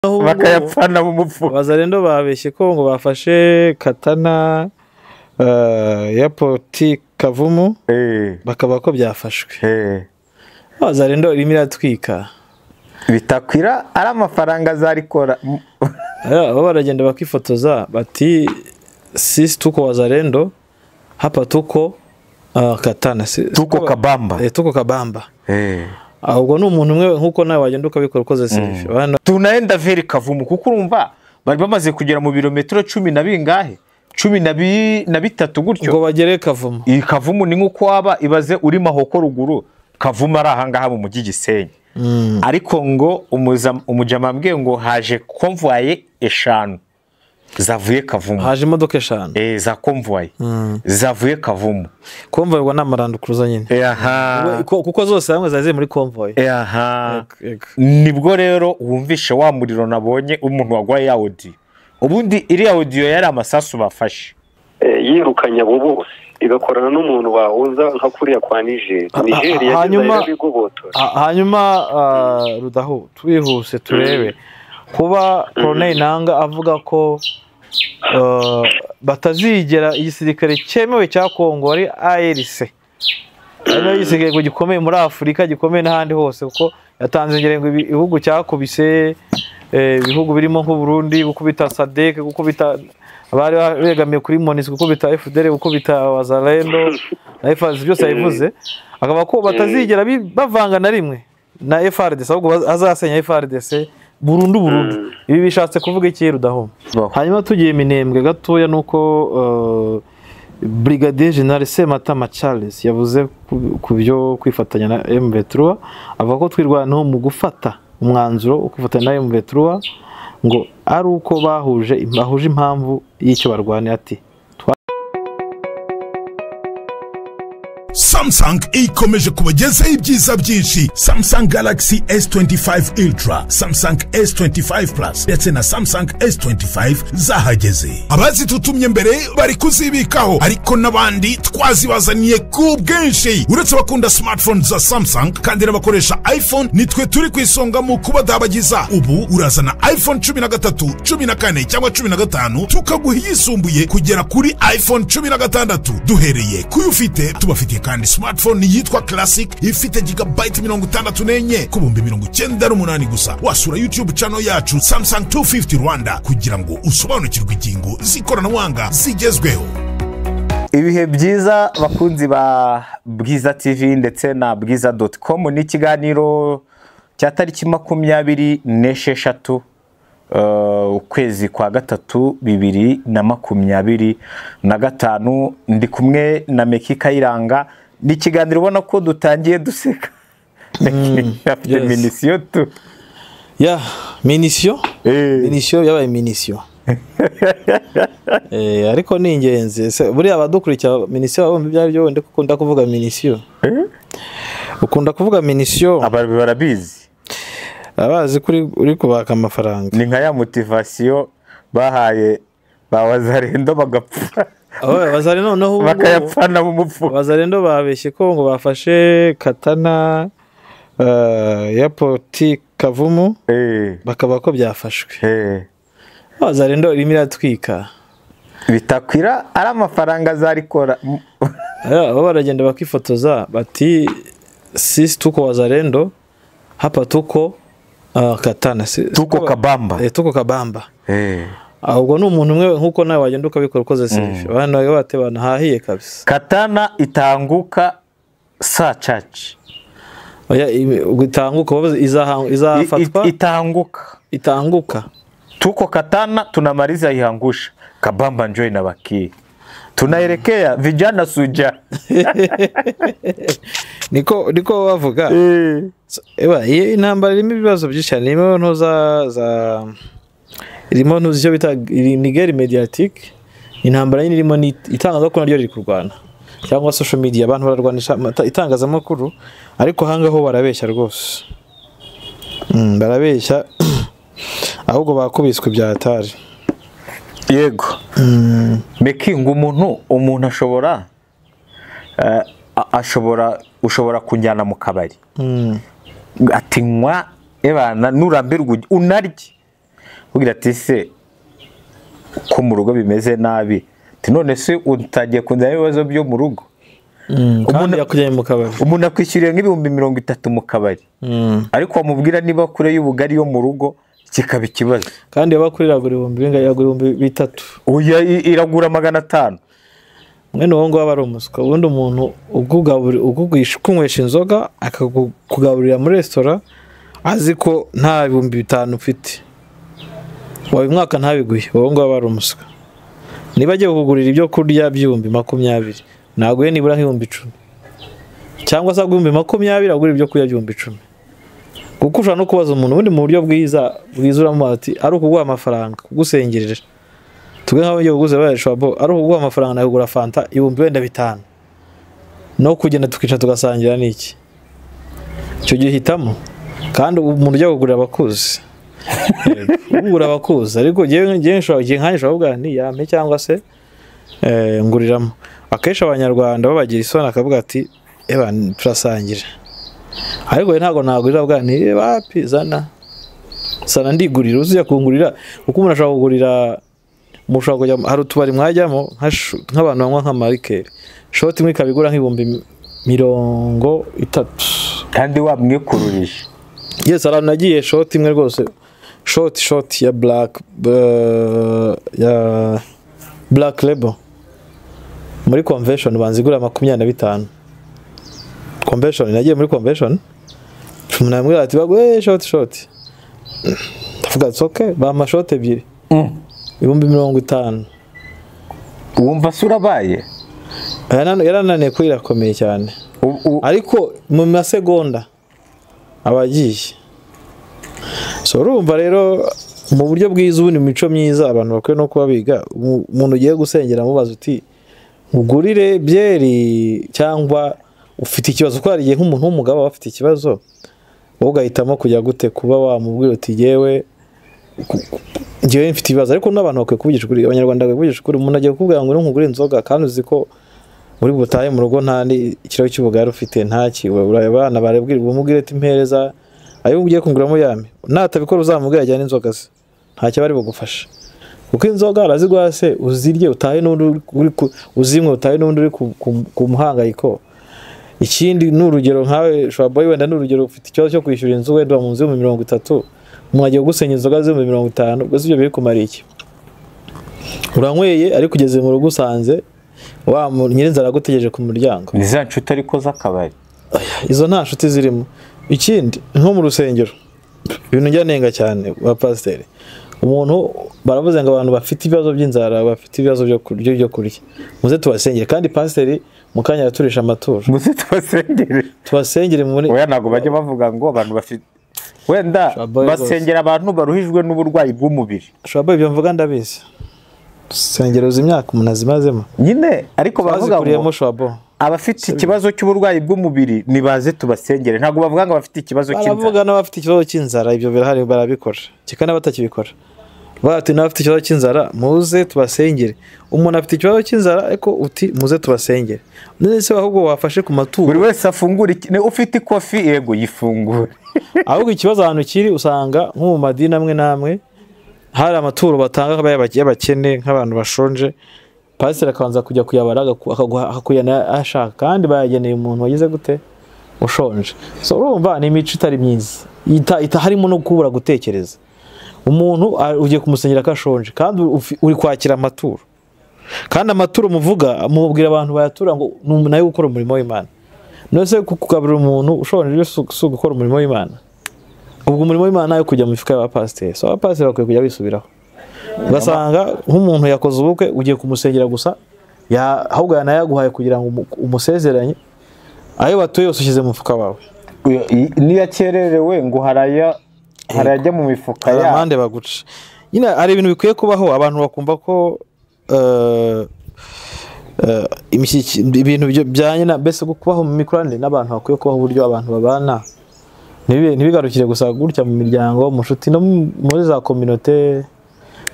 bakayapfana mu mufuka. Wazalendo babeshye ko ngo bafashe Katana airport Kavumu bakaba ko byafashwe. Wazalendo irimo iratwika bitakwira ari amafaranga azarikora. Abo baragenda bakifotoza bati sisi tuko wazalendo hapa tuko Katana tuko Kabamba tuko Kabamba ahubwo ni umuntu umwe nkuko nawe wagenda ukabikora ukoze selfie. Tunaenda veri Kavumu kuko urumva bari bamaze kugera mu birometero 10 na bingahe 13 gutyo ngo bagere Kavumu. Iyi Kavumu ni nkuko waba ibaze uri Mahoko ruguru, Kavumu ari ahangaha mu mujyi Gisenyi. Ariko ngo umujamambwe ngo haje convoy 5 zavuye Kavumu. Haje imodoka 5 za convoy zavuye Kavumu. Convoy ngo namaranda kuruza nyine. Kuko zose hamwe zaziye muri convoy. Nibwo rero wumvishe wa muriro nabonye umuntu wagwaye ya audio. Ubundi iri audio yari amasasu bafashe. Yirukanya bo bose igakorana n'umuntu wahuza nka kuriya kwa Nigeria hanyuma Rudaho twihuse turebe kuba Colonel Nanga avuga ko batazigera igisirikare cyemewe cya Kongo ari ARC. Ano igisirikare gikomeye muri Afrika gikomeye n'ahandi hose kuko yatanze ingero ngo ibihugu cyakubise ibihugu birimo nk'u Burundi gukubita SADC gukubita abari begamiye kuri MONUSCO gukubita FDL gukubita Wazalendo na FARDC byose yavuze akaba ko batazigera bavanga na rimwe na FARDC ahubwo azasenya FARDC burundu. Ibi bishatse kuvuga iki Rudaho? Hanyuma tugiye Minembwe gatoya nuko Brigadier General Sematama Charles yavuze ku byo kwifatanya na M23 avuga ko twirwana mu gufata umwanzuro ukufatanya na M23 ngo ari uko bahuje impamvu y'icyo barwane ati Samsung ikomeje kubagezaho ibyiza byinshi. Samsung Galaxy S25 Ultra, Samsung S25 Plus ndetse na Samsung S25 zahageze. Abazitutumye mbere bari kuzibikaho ariko nabandi twazibazaniye ku bwinshi. Uretse bakunda smartphone za Samsung kandi n'abakoresha iPhone nitwe turi kwisonga mu kubadabagiza. Ubu urazana iPhone 13, 14 cyangwa 15 tukaguha yisumbuye kugera kuri iPhone 16 duhereye kuyufite tubafite kandi smartphone yitwa Classic ifite gigabyte 64 ku 98 gusa. Wasura YouTube channel yacu Samsung 250 Rwanda kugira ngo usobanukirwe ingingo z'ikoranabuhanga zigezweho. Ibihe byiza bakunzi ba Bwiza TV ndetse na bwiza.com ni ikiganiro cya tariki 26 ukwezi kwa gatatu 2025 ndi kumwe na Meki Kayiranga. Ni ikiganiro ubona ko dutangiye duseka. Minisio tu minisio yabaye minisio ariko ni ingenzi buri abadukurikira minisio abo byari byo wende kukunda kuvuga minisio ukunda kuvuga minisio abantu barabizi abazi kuri uri kubaka amafaranga ni nka ya motivation bahaye ba Wazalendo bagapfa. Wazalendo noneho bakayapfana mu mufuka. Wazalendo babeshye ko ngo bafashe Katana airport Kavumu bakaba ko byafashwe. Wazalendo irimo iratwika bitakwira ari amafaranga azarikora. Abo baragenda bakifotoza bati sisi tuko Wazalendo hapa tuko Katana tuko Kabamba tuko Kabamba ahubwo ni umuntu umwe nkuko nawe wagenda ukabikora ukoze selfie. Abana bawe batebana hahiye kabisa. Katana itanguka saa chachi. Itanguka izafatwa itanguka tuko Katana tunamaliza ihangusha Kabamba njoi na baki tunaelekea vijana Suja. niko bavuga iyi intambara irimo ibibazo byinshi cyane. Irimo ntuza irimo ntuzicyo bita Niger mediatique. Intambara nyine irimo itangazamakuru naryo riri kurwana cyangwa social media abantu bararwanisha itangazamakuru ariko hangaho barabeshya rwose. Barabeshya ahubwo bakubiswe bya hatari. Yego Meki ngo umuntu ushobora kunjyana mu kabari atinywa ebana nurambirwa unarye ugira ati se ko mu rugo bimeze nabi none se utagiye kuzana ibibazo byo mu rugo kandi yakujyanye mu kabari umuntu akwishyuriye nk'ibihumbi 30 mu kabari ariko wamubwira niba kure y'ubugari yo mu rugo kikaba ikibazo kandi yabakurira ibihumbi bingahe yagura 3 oya iragura 500 mwene uwo ngo aba ari umuswa ubundi umuntu ugugisha kunywesha inzoga akakugaburira muri restaurant azi ko nta 5,000 ufite wawe mwaka ntabiguye uwo ngo aba ari umuswa niba agiye kugurira ibyo kurya by'ibihumbi 20 naguye nibura nk'ibihumbi 10 cyangwa se 20 agura ibyo kurya by'ibihumbi 10 kuko ushobora no kubaza umuntu ubundi mu buryo bwiza uramuha ati ari ukuguha amafaranga kugusengerera twe nk'aho ngiye kuguza Shwabo ari ukuguha amafaranga nayo kugura fanta ibihumbi wenda 5 no kugenda tukica tugasangira n'iki icyo gihe hitamo kandi umuntu ujya kugurira abakuzi ugura abakuzi ariko ngiye nshobora kuvuga ni yame cyangwa se nguriramo akenshi abanyarwanda babagira isoni akavuga ati eba turasangira ariko ntabwo nagurira bwa ni bapi zana ndigurira uzijya kungurira uko umuntu ashobora kugurira mushobora kujya hari utubari mwajyamo nk'abantu banywa nka marikeri shoti imwe ikabigura nk'ibihumbi 30 kandi wamwikururije yes ara nagiye shoti imwe rwose shoti ya black label muri convention banzigura 25 convention nagiye muri convention munamwe ati bagwe shoti ndavuga ati okay ba mashote ebyiri 50 wumva surabaye yarananiye ko irakomeye cyane ariko mu masegonda abagiye so urumva rero mu buryo bwiza ubundi mico myiza abantu bakwiye no kuba biga umuntu ugiye gusengera mubaza uti ugurire byeri cyangwa ufite ikibazo ko hari igihe nk'umuntu w'umugabo bafite ikibazo wowe ugahitamo kujya gute kuba wamubwira uti yewe ngiye mfite ibibazo ariko n'abantu bakwiye kuvugisha ukuri abanyarwanda bakwiye kuvugisha ukuri umuntu agiye kukubwira ngo nkugure inzoga kandi uzi ko muri butaye mu rugo nta ikiro cy'ubugari ufite ntaki urabana barebwira umubwire ati mpereza ayo ugiye kunguramo yame natabikora uzamubwira ajyana inzoga se ntacyo bari bugufasha kuko inzoga arazigwa se uzirye utahe n'undi uzimwe utahe n'undi uri ku muhangayiko ikindi n'urugero nkawe Shwaboy wenda n'urugero ufite ikibazo cyo kwishyura inzu wenda mu nzu 30 mwagiye gusenya inzoga zo 50 ubwo ibyo biri kumara iki uranyweye ariko ugeze mu rugo usanze wa nyirinzara agutegereje ku muryango iza nshuti ariko z'akabari izo nta nshuti zirimo ikindi nko mu rusengero ibintu njya nenga cyane wa pasiteri umuntu baravuze ngo abantu bafite ibibazo by'inzara bafite ibibazo byo kurya muze tubasengere kandi pasiteri mukanya yaturisha amaturo muze tubasengere muri oya nago bajye bavuga ngo abantu bafite wenda basengera abantu baruhijwe n'uburwayi bw'umubiri Shwaboy ibyo mvuga ndabizi sengero z'imyaka umuntu azimazemo nyine ariko bavuga ngo Shwaboy abafite ikibazo cy'uburwayi bw'umubiri nibaze tubasengere ntabwo bavuga ngo abafite ikibazo cy'inzara bavuga n'abafite ikibazo cy'inzara ibyo birahari barabikora kikana batakibikora bati n'abafite ikibazo cy'inzara muze tubasengere umuntu afite ikibazo cy'inzara ariko uti muze tubasengere nese ahubwo wafashe ku maturo buri wese afungura ufite ikofi yego yifungura ahubwo ikibazo ahantu kiri usanga nko mu madini amwe namwe hari amaturo batanga y'abakene nk'abantu bashonje pasiteri akabanza kujya kuyabara akakuyana ashaka kandi bayageneye umuntu wagize gute ushonje so urumva ni imico itari myiza harimo no kubura gutekereza umuntu ugiye kumusengera kashonje kandi uri kwakira amaturo kandi amaturo muvuga mubwira abantu bayatura ngo nayo gukora umurimo w'Imana nose kugaburira umuntu ushonje so gukora umurimo w'Imana ubwo umurimo w'Imana yo kujya mu mifuka y'abapasiteri so abapasiteri bakwiye kujya bisubiraho ugasanga nk'umuntu yakoze ubukwe ugiye kumusengera gusa ahubwo yanayaguhaye kugira ngo umusezeranye ayo batuye yose ushyize mu mufuka wawe niyo akererewe ngo harajya mu mifuka ya amande baguca nyine ari ibintu bikwiye kubaho abantu bakumva ko ibintu byanye na bese kubaho mu mikoranire n'abantu bakwiye kubaho uburyo abantu babana ntibigarukire gusa gutya mu miryango mu nshuti no muri za communauté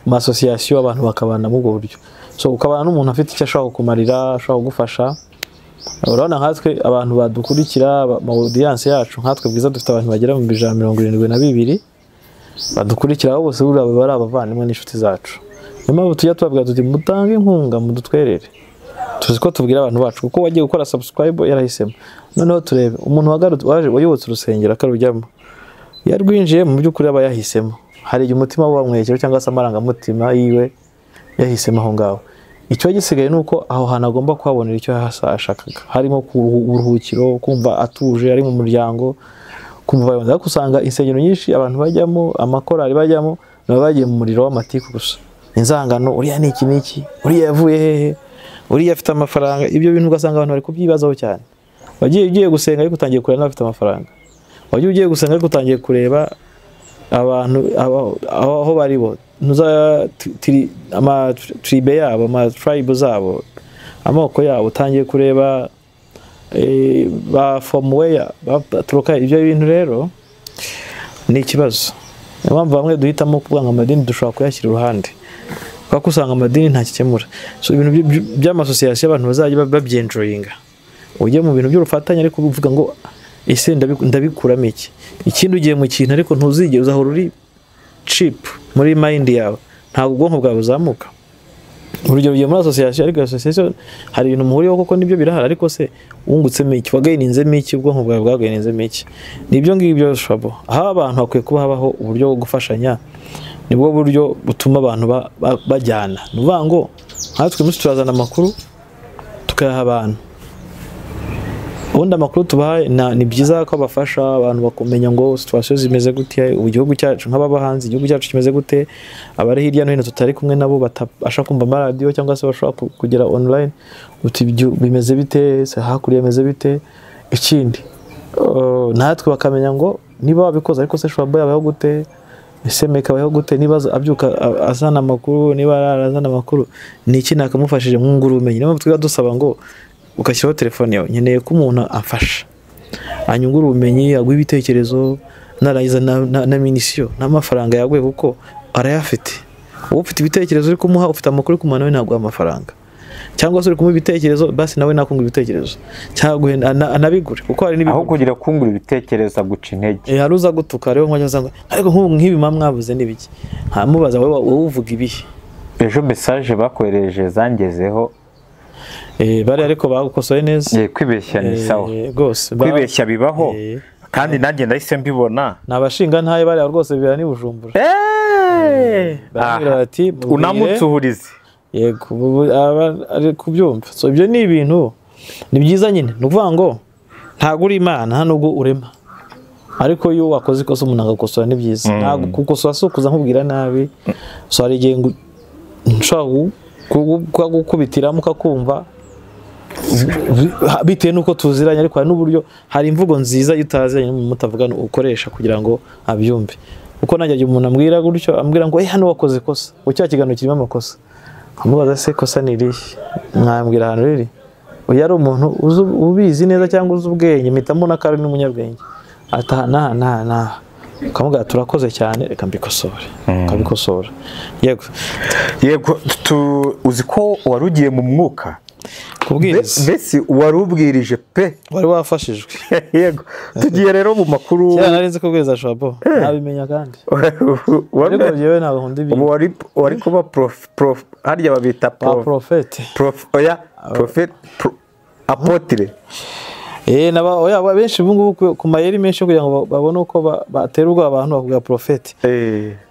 mu association abantu bakabana mu buryo so ukabana n'umuntu afite icyo ashaka kumarira ashaka gufasha urabona nkatwe abantu badukurikira mu audience yacu nkatwe bwiza dufite abantu bagera mu 172 badukurikiraho bose buriya bari abavandimwe n'inshuti zacu. Niyo mpamvu tujya tubabwira tuti mutange inkunga mudutwerere, tuzi ko tubwira abantu bacu kuko wagiye gukora subscribe yarahisemo. Noneho turebe umuntu waje wayobotse urusengero akarujyamo, yarwinjiye mu by'ukuri aba yahisemo, hari igihe umutima wamwekero cyangwa se amarangamutima yiwe yahisemo aho ngaho. Icyo gisigaye nuko aho hantu agomba kuhabonera icyo yashakaga, harimo uburuhukiro, kumva atuje ari mu muryango, kumva yonza kusanga insengero nyinshi abantu bajyamo, amakorali bajyamo nabo bagiye mu muriro w'amatiku gusa, inzangano, uriya ni iki niki, uriya yavuye hehe, uriya afite amafaranga. Ibyo bintu ugasanga abantu bari kubyibazaho cyane. Ugiye gusenga ariko utangiye kureba n'abafite amafaranga, ugiye gusenga ariko utangiye kureba abantu aho bari bo, ama tribe yabo, ama tribe zabo, amoko yabo, utangiye kureba ba from where baturuka. Ibyo bintu rero ni ikibazo. Niyo mpamvu bamwe duhitamo kuvuga ngo amadini dushobora kuyashyira uruhande, kuko usanga amadini nta kikemura. So ibintu by'amasosiyasiyo abantu bazajya babyenjoyinga, ujye mu bintu by'urufatanye ariko uvuga ngo ese ndabikuramo iki. Ikindi ugiye mu kintu ariko ntuzigere uzahora uri cheap muri mind yawe, ntabwo ubwonko bwawe buzamuka. Urugero ugiye muri association ariko association hari ibintu muhuriyeho koko nibyo birahari, ariko se wungutsemo iki, wagayininzemo iki, ubwonko bwawe bwagayininzemo iki. Nibyo ngibyo shabo. Aho abantu bakwiye kuba habaho uburyo bwo gufashanya, nibwo buryo butuma abantu bajyana. Nuvuga ngo natwe musi turazana amakuru tukayaha abantu, ubundi amakuru tubahaye ni byiza ko abafasha abantu bakumenya ngo situation zimeze gute, igihugu cyacu nk'abahanzi, igihugu cyacu kimeze gute, abari hirya no hino tutari kumwe nabo batabasha kumva amaradiyo cyangwa se bashobora kugera online, uti bimeze bite, se hakuriye bimeze bite. Ikindi natwe bakamenya ngo niba wabikoze ariko se shobora yabaho gute, ese meka baho gute, niba abyuka azana amakuru, niba arazana amakuru ni iki nakamufashije mwungura ubumenyi. Niyo mpamvu dusaba ngo ukashyiraho telefone yawe, nkeneye ko umuntu amfasha anyungura ubumenyi, agwa ibitekerezo, narangiza na minisiyo n'amafaranga yaguye kuko arayafite. Uwo ufite ibitekerezo uri kumuha, ufite amakuru ku nawe ntabwo amafaranga, cyangwa se uri kumuha ibitekerezo basi nawe nakungura ibitekerezo cyangwa anabigure, kuko hari n'ibintu aho kugira kungura ibitekerezo guca intege. Hari uza gutuka rero nk'aza ngo ariko nk'ibi mwabuze n'ibiki, ntamubaza wowe uvuga ibihe. Ejo message bakohereje zangezeho, bari ariko bagukosoye neza. Kwibeshya ni sawa rwose, kwibeshya bibaho, kandi nanjye ndahise mbibona. Nabashinga ntaye bari rwose bira ni Bujumbura. Bati unamutsuhurize. Yego ari kubyumva. So ibyo ni ibintu ni byiza nyine, nuvuga ngo ntago uri Imana hano ubwo urema, ariko iyo wakoze ikosa umuntu agakosora ni byiza. Ntago kukosora so kuza nkubwira nabi. So hari igihe nshaka kugukubitiramo ukakumva bitewe nuko tuziranye, ariko hari n'uburyo, hari imvugo nziza utazanye mutavugana ukoresha kugira ngo abyumve. Uko najya umuntu ambwira gutyo, ambwira ngo hano wakoze kosa, ucya kigano kirimo amakosa, amubaza se kosa ni irihe, mwambwira hano riri. Uyu ari umuntu ubizi neza cyangwa uzi ubwenge, mpitamo na kari n'umunyabwenge, atahana ukamuga turakoze cyane, reka mbikosore, ukabikosora. Yego uzi ko warugiye mu mwuka kubwiriza, mbese warubwirije pe, wari wafashijwe. Yego tugiye rero mu makuru. Cyane narinze kubwiriza shabo, nabimenya kandi ariko yewe ntabwo nkunda ibi. Wari kuba prof harya babita prophet, oya prophet, apotre. Oya benshi bungu ku mayeri menshi kugira ngo babone uko baterwa abantu bakuga prophet.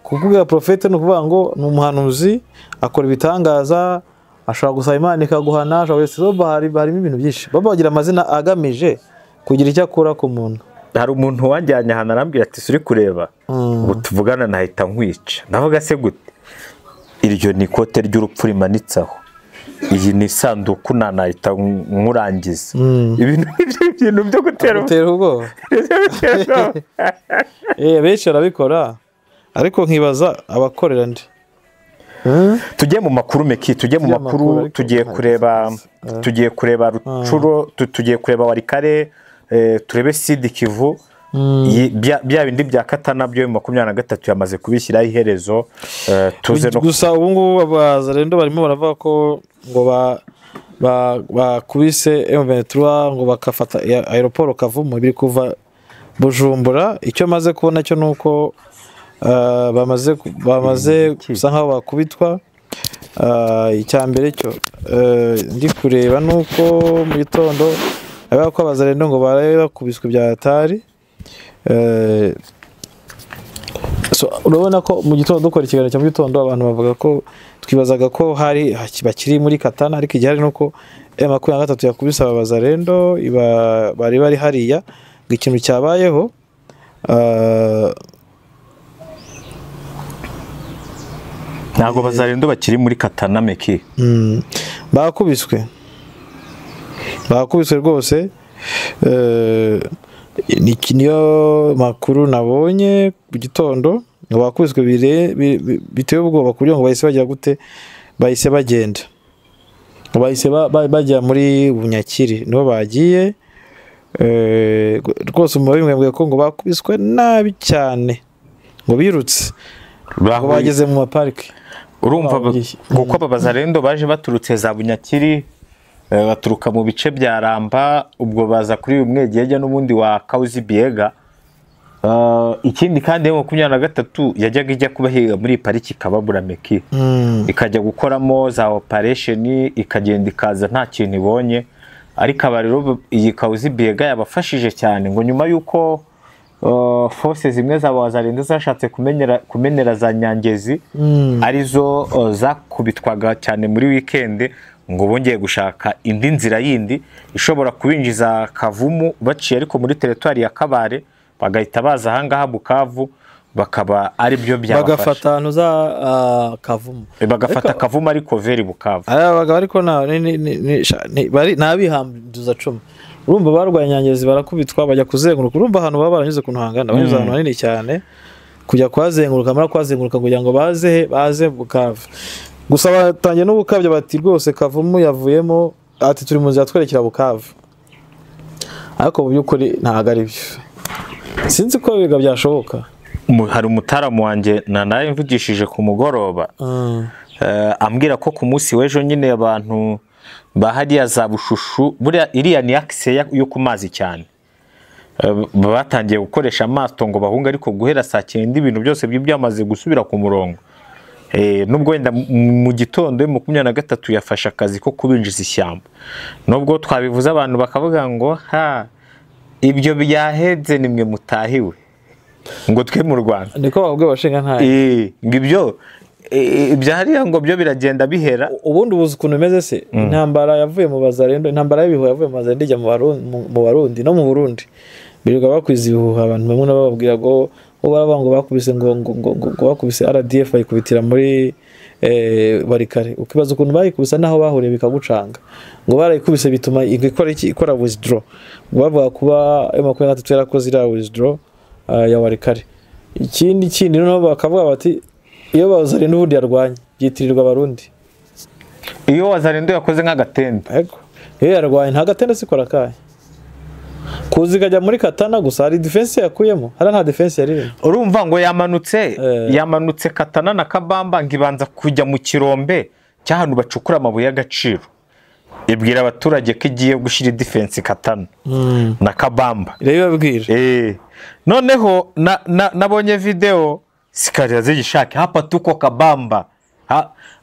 Kuvuga prophet no kuvuga ngo ni umuhanuzi akora ibitangaza, ashobora gusaba Imana ikaguhana, ashobora harimo ibintu byinshi. Baba bagira amazina agamije kugira icyo akora ku muntu. Hari umuntu wanjyanye hano arambwira ati suri kureba ubu tuvugana nahita nkwica. Ndavuga se gute? Iryo ni ikote ry'urupfu rimanitsaho, iyi ni sanduku nanahita nkurangiza. Ibintu byo gutera ubwoba. Benshi barabikora, ariko nkibaza abakorera ndi. Tujye mu makuru meki, tujye mu makuru. Tugiye kureba Rucuro, tugiye kureba Warikare, turebe Sud Kivu. Bya bindi bya Katana byo 23 yamaze kubishyiraho iherezo. Tuze no gusa ubu ngubu abaza rendo barimo baravuga ko ngo bakubise M23 ngo bakafata aeroport Kavumu biri kuva Bujumbura. Icyo maze kubona cyo nuko bamaze gusa nkaho bakubitwa. Icya mbere cyo ndi kureba nuko mu gitondo abaye ko abazarendo ngo barabe bakubiswe bya hatari. Urabona ko mu gitondo dukora ikiganiro cya mu gitondo abantu bavuga ko twibazaga ko hari bakiri muri Katana, ariko igihari nuko M23 yakubise abazarendo bari hariya ngo ikintu cyabayeho. Ntabwo bazarendo bakiri muri Katana meki. Bakubiswe rwose. Niyo makuru nabonye mu gitondo ngo bakubiswe bitewe ubwoba kugira ngo bahise bajya gute, bahise bagenda, bahise bajya muri Bunyakiri niho bagiye. Rwose umubare ko ngo bakubiswe nabi cyane, ngo birutse ngo bageze mu maparike. Urumva kuko abazarendo baje baturutse za Bunyakiri, baturuka mu bice bya Ramba, ubwo baza kuri uyu mwegege n'ubundi wa Kauzi Biega. Ikindi kandi M23 yajyaga ijya kubahiga muri pariki Kababura meki, ikajya gukoramo za operation, ikagenda ikaza nta kintu ibonye. Ariko abarero iyi Kauzi Biega yabafashije cyane, ngo nyuma yuko forces zimwe z'abazarendo zashatse kumenera za Nyangezi arizo zakubitwaga cyane muri weekend, ngo bongeye gushaka indi nzira yindi ishobora kubinjiza Kavumu baciye ariko muri territoire ya Kabare, bagahita baza ahangaha Bukavu, bakaba ari byo byabafasha bagafata ahantu za Kavumu, bagafata Kavumu ariko veri Bukavu. Ariko bari nabihamduza 10. Urumva barwaye Nyangezi barakubitwa bajya kuzenguruka. Urumva ahantu baba baranyuze ku ntangana, banyuze ahantu hanini cyane kujya kwazenguruka, mara kwazenguruka kugira ngo baze Bukavu. Gusa batangiye no gukabya bati rwose Kavumu yavuyemo, ati turi mu nzira twerekera Bukavu. Ariko mu by'ukuri ntago ari byo, sinzi ko biga byashoboka. Hari umutaramu wanjye naye mvugishije ku mugoroba, ambwira ko ku munsi w'ejo nyine abantu bahariya za Bushushu, buriya iriya ni access yo ku mazi cyane, batangiye gukoresha amato ngo bahunga, ariko guhera saa 9 ibintu byose byamaze gusubira ku murongo. Nubwo wenda mu gitondo M23 yafashe akazi ko kubinjiza ishyamba, nubwo twabivuze abantu bakavuga ngo ibyo byaheze nimwe mutahiwe, ngo twe mu Rwanda niko bavuga bashinga ntaye ngibyo ibyahariya ngo byo biragenda bihera. Ubundi ubuze ukuntu imeze se, intambara yavuye mu bazarendo, intambara y'ibihuha yavuye mu bazarendo ijya mu Barundi no mu Burundi, birirwa bakwiza ibihuha. Abantu bamwe bababwira ngo baravuga ngo bakubise ngo bakubise RDF bayikubitira muri Barikare. Ukibaza ukuntu bayikubisa naho bahuriye bikagucanga, ngo barayikubise bituma ikora withdraw, ngo bavuga kuba M23 yarakoze ira withdraw ya Barikare. Ikindi noneho bakavuga bati iyo bazarendo ubundi yarwanye byitirirwa Abarundi. Iyo wazarendo yakoze nk'agatembe, yego iyo yarwanye nta gatende sikora kaye kuzikajya muri Katana, gusa hari defense yakuyemo, hari nta defense yarimo. Urumva ngo yamanutse Katana na Kabamba, ngibanza kujya mu kirombe cy'ahantu bacukura amabuye y'agaciro, ibwira abaturage ko igiye gushira defense Katana na Kabamba. Rero babwira noneho nabonye video sikarira zigishaka hapa tuko Kabamba,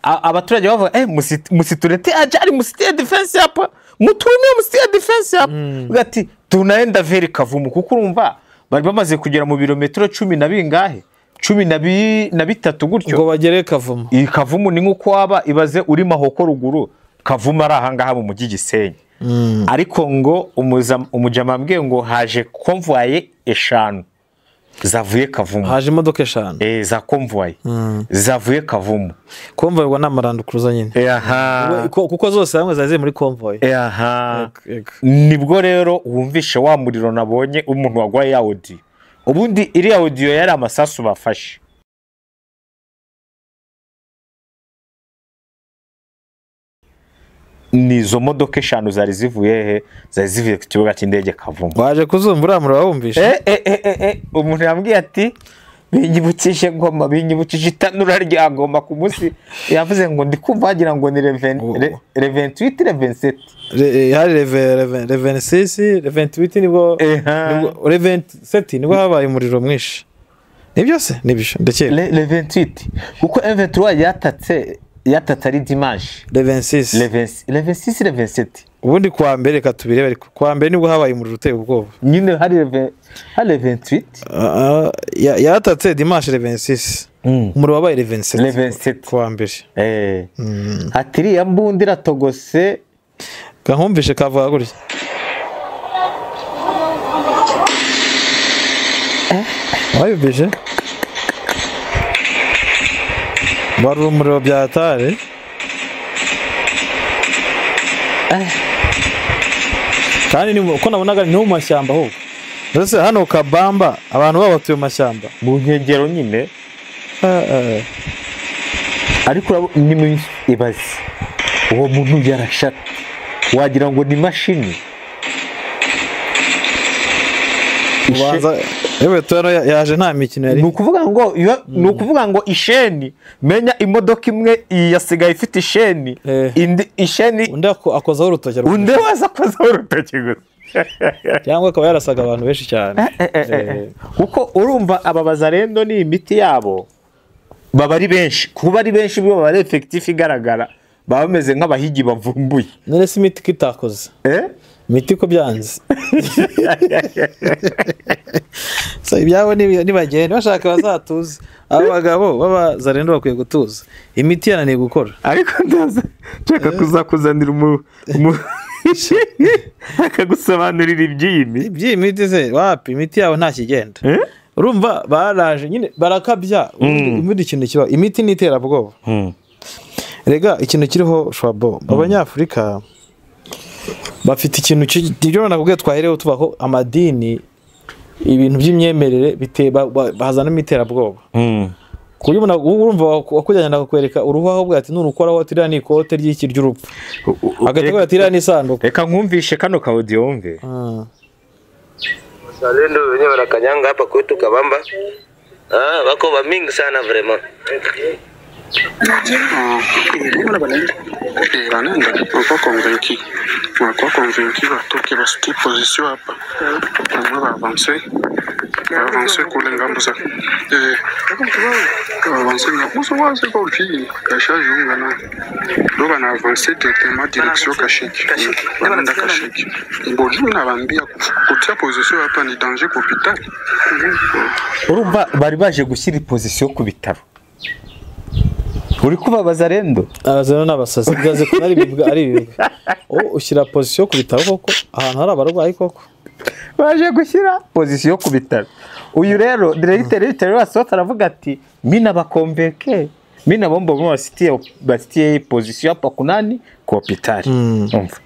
abaturage bavuga musiturete ajari musitie defense hapa, mutume musitie defense hapa. Gati tunaenda veri Kavumu, kuko urumva bari bamaze kugera mu birometero 10 na bingahe 13 gutyo ngo bagere Kavumu. Iyi Kavumu ni nkuko waba ibaze uri Mahoko ruguru, Kavumu ari ahangaha mu mujyi Gisenyi. Ariko ngo umujama mbwiye ngo haje convoy 5 zavuye Kavumu, haje imodoka 5 za convoy zavuye Kavumu. Convoy wa namarando kuruza nyine, kuko zose hamwe zaze muri convoy. Nibwo rero wumvishe wa muriro nabonye umuntu wagwaye ya audio. Ubundi iri audio yari amasasu bafashe. Nizo modoka 5 zari zivuye ku kibuga cy'indege Kavumu. Waje kuzumbura muri wumvishe umuntu yambwiye ati binyibukije Ngoma, binyibukije itanura rya Ngoma ku munsi yavuze ngo ndikumva wagira ngo ni 28 27 hari 26 28 nibwo 27 nibwo habaye umuriro mwinshi. nibyo se nibyo ndekera le 28 kuko M23 yatatse ari dimanche le 26 le 26 le 27 ubundi kwa mbere ka tubirebe ariko kwa mbere nibwo habaye umuriro uteye ubwoba nyine hari le 28 yatatse dimanche le 26 umuriro wabaye le 27 kwa mbere hatiri ya mbundira togose gahumvishe kavuga gutya wayumvishe wari umuriro byatare kandi uko nabonaga ni mu mashyamba ahubwo mbese hano Kabamba abantu baba batuye mu mashyamba mu nkengero nyine ariko ni mu ibaze uwo muntu yarashaka wagira ngo ni mashini ubanza yewe tano yaje nta mikino yari ni ukuvuga ngo isheni menya imodoka imwe yasigaye ifite isheni indi isheni undi akozaho urutoki undi waza akozaho urutoki gusa cyangwa akaba yarasaga abantu benshi cyane kuko urumva ababaza rendo ni imiti yabo baba ari benshi kuba ari benshi biba bari effective igaragara baba bameze nk'abahigi bavumbuye none se imiti kitakoze imiti ko byanze so ibyabo nibagenda bashaka bazatuza abo bagabo babaza rendo bakwiye gutuza imiti yananiye gukora ariko ndaza nshaka kuzakuzanira akagusobanurira iby'iyi miti se wapi imiti yabo nta kigenda urumva baraje nyine barakabya ubundi ikintu kiba imiti n'iterabwoba rega ikintu kiriho shwabo abanyafurika bafite ikintu cyo nakubwiye twahereho tubaho amadini ibintu by'imyemerere bazana imiterabwoba kuri urumva wakujyanye nakwereka uruhu ahubwo ati nurukoraho atiriya ni ikote ry'iki ry'urupfu agategura atiriya ni isanduku reka nkumvishe kano ka audio wumve Wazalendo wenyewe wanakanyanga hapa kwetu Kabamba. Wako wa mingi sana vraiment. Wanakuwa convaincu watoke wasiki position hapa na avancer kule ngambo za avancer na kuso wazi kwa uchi kasha junga na ndo bana avancer directement direction Kashiki wanaenda Kashiki mbojuu na bambia kutia position hapa ni danger ku hospital urumva bari baje gushyira position ku bitaro uri kubabaza rendo abazana n'abasazi byaze ko ari bibwa ari bibwa ushyira position ku bitaro koko ahantu hari abarwayi koko baje gushyira position ku bitaro uyu rero directeur wasota aravuga ati mina bakonveke mina bombo mo basitie position hapa kunani ku hospital umva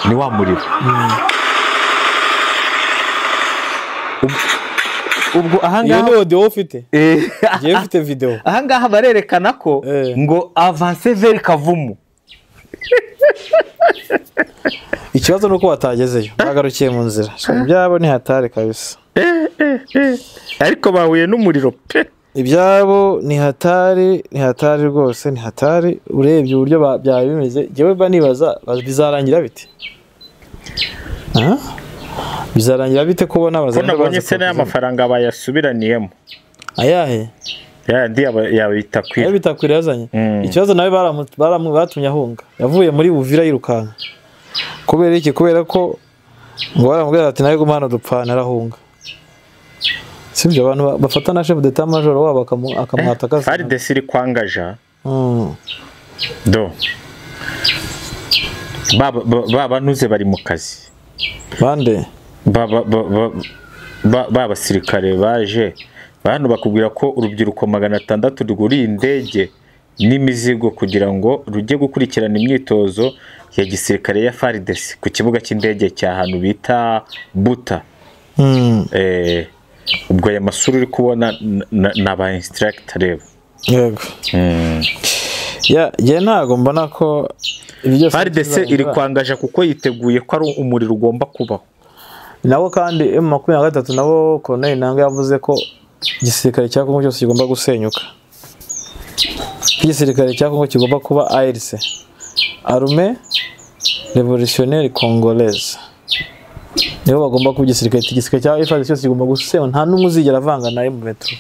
ni wa muriro ubwo ahangaha iyo audio ufite je ufite video ahangaha barerekana ko ngo avance vers Kavumu ikibazo nuko batagezeyo bagarukiye mu nzira ibyabo ni hatari kabisa ariko bahuye n'umuriro pe ibyabo ni hatari rwose ni hatari urebye uburyo byari bimeze jewe banibaza bizarangira bite bizarangira bite kubona abazana nabonye se n'amafaranga bayasubiraniyemo ayahe yandi yabitakwira yabitakwira yazanye ikibazo nawe batumye ahunga yavuye muri Uvira yirukanka kubera iki kubera ko ngo baramubwira ati nawe gumana dupfana arahunga sibyo abantu bafata na chef d'état major wabo akamwataka hari desiri kwangaja do baba nuze bari mu kazi bande basirikare baje bantu bakubwira ko urubyiruko 600 ruguriye indege n'imizigo kugira ngo rujye gukurikirana imyitozo ya gisirikare ya FARDC ku kibuga cy'indege cya hanu bita Buta ubwo aya masuru uri kubona n'aba instructor reba yego je ntago mbona ko ibyo FARDC iri kwangaja kuko yiteguye ko ari umuriro ugomba kubaho nabo kandi M23 nabo Colonel Nanga yavuze ko igisirikare cya Kongo cyose kigomba gusenyuka igisirikare cya Kongo kigomba kuba ARC arme Revolutionnaire Congolaise nibo bagomba kuba igisirikare cya FARDC cyose kigomba gusenya nta n'umwe uzigera avanga na M23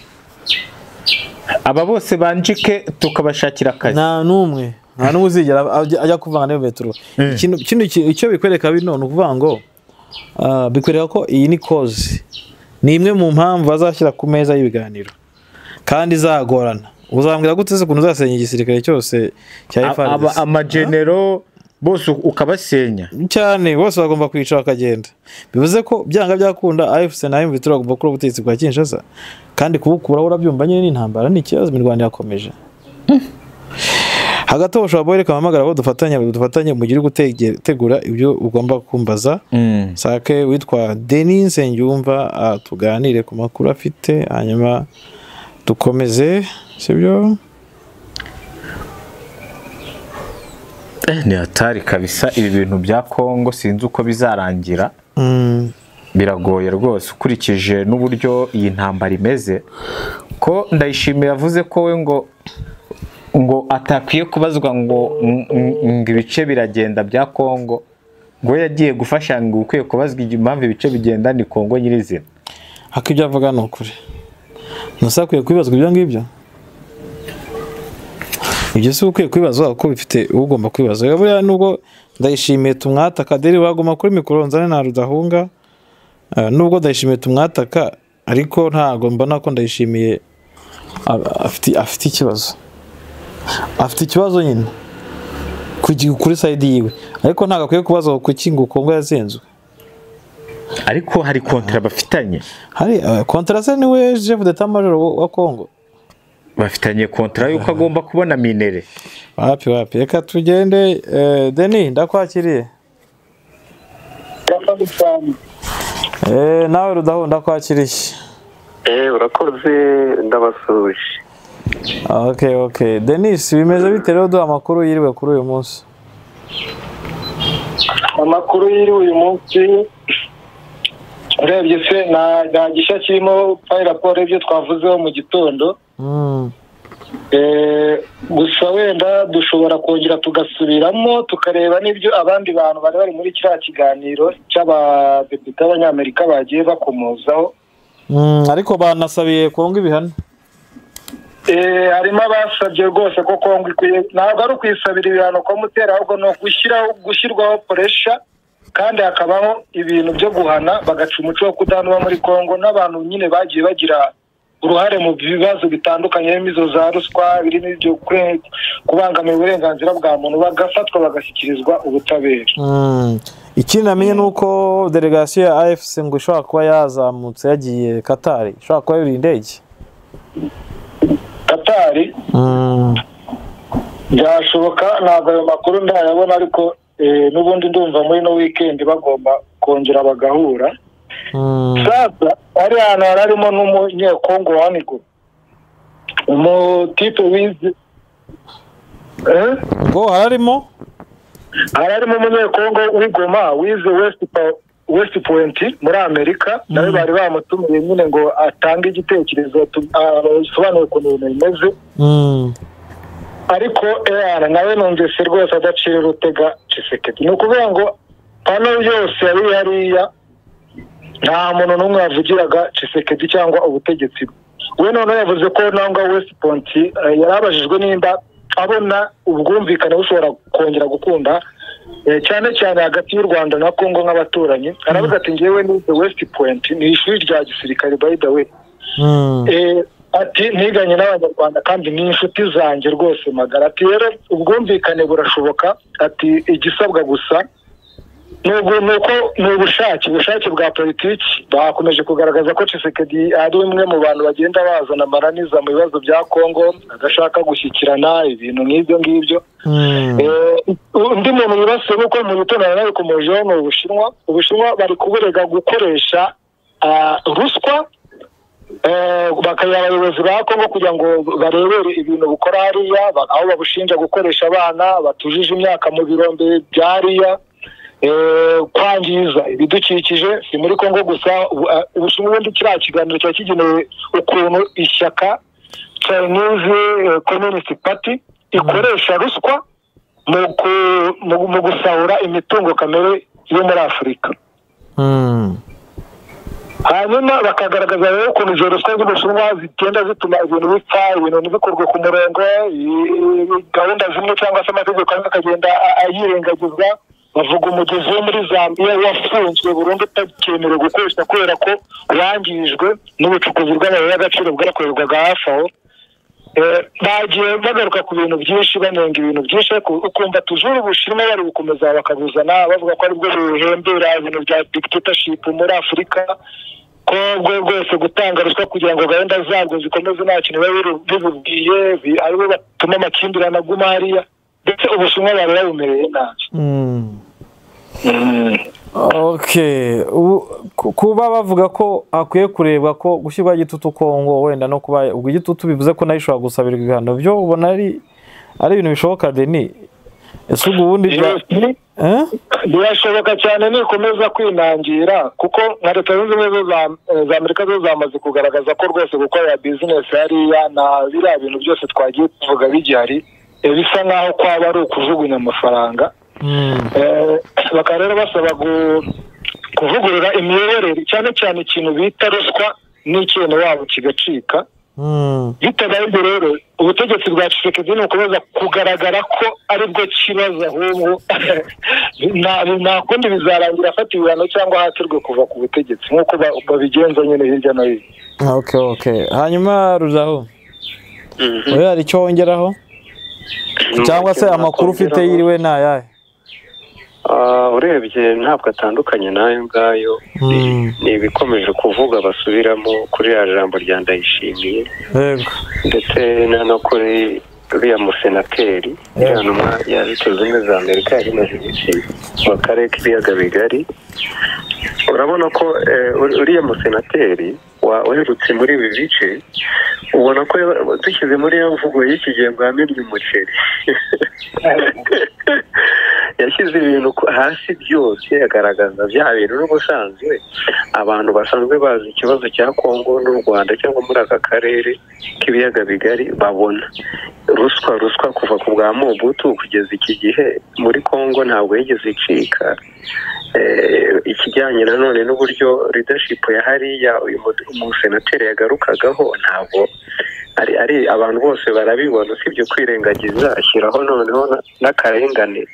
aba bose banjike tukabashakira akazi nta n'umwe uzigera ajya kuvanga na M23 ikintu icyo bikwereka bino no kuvuga ngo bikwereka ko iyi ni cause ni imwe mu mpamvu bazashyira ku meza y'ibiganiro kandi zagorana uzambwira gute se kuntu uzasenya igisirikare cyose cya FARDC amagenero bose ukabasenya cyane bose bagomba kwicara bakagenda bivuze ko byanga byakunda AFC na M23 bagomba kuri ubutegetsi bwa Kinshasa kandi kubukuraho urabyumva nyine n'intambara ni ikibazo mu Rwanda yakomeje hagati aho ushobora boreka amamagara abo dufatanye mu gihe gutegura ibyo ugomba kumbaza sake witwa Denis Nsengiyumva tuganire ku makuru afite hanyuma dukomeze sibyo ni hatari kabisa ibi bintu bya Kongo sinzi uko bizarangira biragoye rwose ukurikije n'uburyo iyi ntambara imeze ko Ndayishimiye yavuze ko we ngo atakwiye kubazwa ngo ibice biragenda bya Kongo ngo yagiye gufasha ngo ukwiye kubazwa impamvu ibice bigenda ni Kongo nyirizina hakibyo avuga no kuri nusakwiye kwibazwa ibyo ngibyo ibyo si ukwiye kwibazwa ko bifite ugomba kwibazwa buriya nubwo Ndayishimiye tumwataka deri bagoma kuri mikoro nzane na Rudahunga nubwo Ndayishimiye tumwataka ariko ntago mbona ko Ndayishimiye afite ikibazo nyine kuri side yiwe ariko ntago akwiye kubazwa ku kingo Kongo yazenzwe ariko hari kontra bafitanye hari kontra se niwe chef d'état major wa Kongo bafitanye kontra yuko agomba kubona minere wapi reka tugende Denis ndakwakiriye nawe Rudahunga ndakwakiriye urakoze ndabasuje okay Denis bimeze bite rero duha amakuru yiriwe kuri uyu munsi amakuru yiriwe uyu munsi urebye se nta gishya kirimo raporo ibyo twavuzeho mu gitondo gusa wenda dushobora kongera tugasubiramo tukareba n'ibyo abandi bantu bari muri kiriya kiganiro cy'abadepite b'abanyamerika bagiye bakomozaho ariko banasabiye Kongo ibihano harimo abasabye rwose ko Kongo ikwiye ntabwo ari ukwisabira ibihano ko mutera ahubwo no gushyirwaho pressure kandi hakabaho ibintu byo guhana bagaca umuco wo kudanuba muri Kongo n'abantu nyine bagiye bagira uruhare mu bibazo bitandukanye n'imizo za ruswa birimo ibyo kubangamira uburenganzira bwa muntu bagafatwa bagashyikirizwa ubutabera ikindi namenye nuko delegation ya AFC ngo ishobora kuba yazamutse yagiye Qatar ishobora kuba yuri indege Qatar byashoboka ntabwo ayo makuru ndayabona ariko n'ubundi ndumva muri no weekend bagomba kongera bagahura sasa ari hano harimo n'umunyekongo wanigo umutipe wize ngo harimo umunyekongo w'Igoma wize West Point muri Amerika nawe bari bamutumiye nyine ngo atange igitekerezo asobanure ukuntu ibintu bimeze ariko nawe numvise rwose adacira urutega Tshisekedi ni ukuvuga ngo hano yose yari hariya nta muntu n'umwe wavugiraga Tshisekedi cyangwa ubutegetsi we none yavuze ko nangwa West Point yarabajijwe nimba abona ubwumvikane bushobora kongera gukunda cyane cyane hagati y'u Rwanda na Kongo nk'abaturanyi aravuga ati ngewe ni West Point ni ishuri rya gisirikare by the way ati niganye n'abanyarwanda kandi ni inshuti zanjye rwose magara ati rero ubwumvikane burashoboka ati igisabwa gusa nuko ubushake bwa politiki bakomeje kugaragaza ko Tshisekedi ari umwe mu bantu bagenda bazana amaraniza mu bibazo bya Kongo agashaka gushyikirana ibintu nk'ibyo ngibyo undi muntu yibasiye nuko mu gitondo nari kumujeho mu Ubushinwa bari kuburega gukoresha ruswa bakaya abayobozi ba Kongo kugira ngo barebere ibintu bukora hariya aho babushinja gukoresha abana batujije imyaka mu birombe byariya kwangiza ibidukikije si muri Kongo gusa Ubushinwa ubundi kiriya kiganiro cya kigenewe ukuntu ishyaka Chinese Communist Party ikoresha ruswa mu gusahura imitungo kamere yo muri Afurika. Hanyuma bakagaragaza rero ukuntu izo ruswa z'Ubushinwa zigenda zituma ibintu bipfa, ibintu ntibikorwe ku murongo, gahunda zimwe cyangwa se amategeko amwe akagenda ayirengagizwa. Bavuga umugezi wo muri Zambia wafunzwe burundu utakemerewe gukoreshwa kubera ko wangijwe n'ubucukuzi bw'amabuye y'agaciro bwakorerwaga hafi aho. Bagiye bagaruka ku bintu byinshi, banenga ibintu byinshi, ukumva tujuru Ubushinwa bari gukomeza bakabuzana bavuga ko aribwo buhembera ibintu bya dictatorship muri Afurika, ko rwose gutanga ruswa kugira ngo gahunda zabwo zikomeze nta kintu bibubwiye, aribo batuma amakimbirane aguma hariya, ndetse Ubushinwa bari babumereye nabi. Okay, kuba bavuga ko akwiye kurebwa ko gushyirwa igitutu Kongo wenda no kuba ubwo igitutu bivuze ko nayo ishobora gusabira igihano, byo ubona ari ibintu bishoboka Denis? Ese ubundi birashoboka cyane nikomeza kwinangira, kuko nka Leta Zunze Ubumwe za Amerika zo zamaze kugaragaza ko rwose gukorera business hariya na biriya bintu byose twagiye tuvuga bigihari bisa nkaho kwaba ari ukujugunya amafaranga. Bakaba rero basaba kuvugurura imiyoborere, cyane cyane ikintu bita ruswa n'ikintu wabo kigacika. Bitabaye ibyo rero ubutegetsi bwa Tshisekedi ni ukomeza kugaragara ko aribwo kibazo, ahubwo nta kundi bizarangira afata ibihano cyangwa hatirwe kuva ku butegetsi nk'uko babigenza nyine hirya no hino. Okay. Hanyuma Ruzaho, wowe hari icyo wongeraho cyangwa se amakuru ufite yiriwe n'ayahe? Urebye ntabwo atandukanye n'ayo ngayo, ni ibikomeje kuvuga basubiramo kuri ya jambo rya Ndayishimiye, ndetse no kuri uriya musenateri intumwa ya Leta Zunze Ubumwe za Amerika yari imaze igihe mu karere k'ibiyaga bigari. Urabona ko uriya musenateri waherutse muri ibi bice, ubona ko dushyize muri iyo mvugo y'iki gihe ngo yamennye umuceri. Yashyize ibintu hasi byose, agaragaza bya bintu n'ubusanzwe abantu basanzwe bazi ikibazo cya Kongo n'u Rwanda cyangwa muri aka karere k'ibiyaga bigari babona. Ruswa kuva ku bwa Mobutu kugeza iki gihe muri Kongo ntabwo yigeze icika. Ikijyanye nanone n'uburyo leadership ya hariya uyu umusenateri yagarukagaho, ntabwo ari abantu bose barabibona, usibye kwirengagiza ashyiraho noneho n'akarengane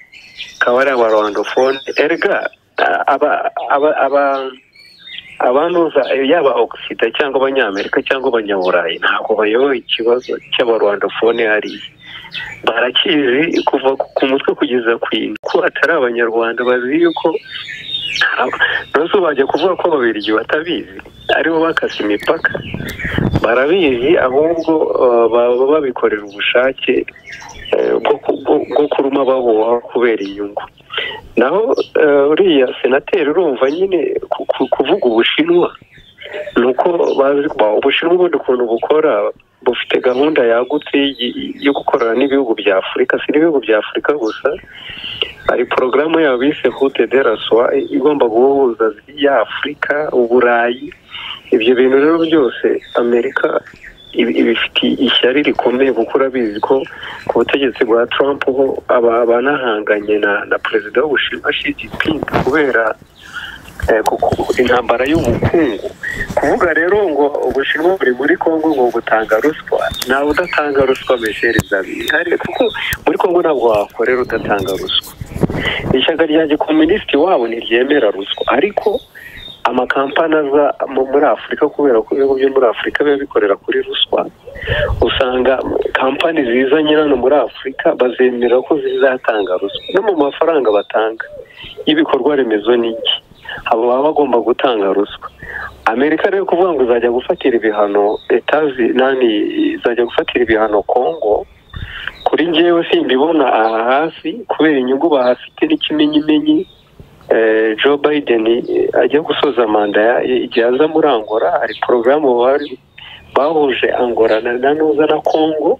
kaba ari abarwandofone. Erega abantuza yaba Oxida cyangwa Abanyamerika cyangwa Abanyaburayi ntabwo bayoboye ikibazo cy'abarwandofone hariya. Barakizi kuva ku mutwe kugeza ku ino ko atari Abanyarwanda, bazi yuko nose bajya kuvuga ko Ababiligi batabizi, aribo bakase imipaka. Barabizi, ahubwo baba babikorera ubushake bwo kuruma baboha kubera inyungu. Naho uriya senateri urumva nyine kuvuga Ubushinwa nuko bazi Ubushinwa ubundi ukuntu bukora, bufite gahunda yagutse yo gukorana n'ibihugu bya Afurika. Si n'ibihugu bya Afurika gusa, hari porogaramu yabo bise Route de la Soie igomba guhuza ya Afurika, Uburayi. Ibyo bintu rero byose Amerika ibifitiye ishyari rikomeye, kuko urabizi ko ku butegetsi bwa Trump ho banahanganye na perezida w'Ubushinwa Xi Jinping kubera intambara y'ubukungu. Kuvuga rero ngo Ubushinwa buri muri Kongo ngo butanga ruswa, nawe udatanga ruswa mesheri zabihari, kuko muri Kongo ntabwo wakorera udatanga ruswa. Ishyaka rya gikomunisiti wabo ntiryemera ruswa, ariko amakampani aza muri Afurika, kubera ko ibihugu byo muri Afurika biba bikorera kuri ruswa, usanga kampani zizanye hano muri Afurika bazemera ko zizatanga ruswa, no mu mafaranga batanga y'ibikorwa remezo n'iki baba bagomba gutanga ruswa. Amerika rero kuvuga ngo izajya gufatira ibihano izajya gufatira ibihano Kongo, kuri njyewe simbibona aha hasi, kubera inyungu bahafite n'ikimenyimenyi. Joe Biden ajya gusoza manda igihe aza muri Angola, hari porogaramu bahuje Angola na Kongo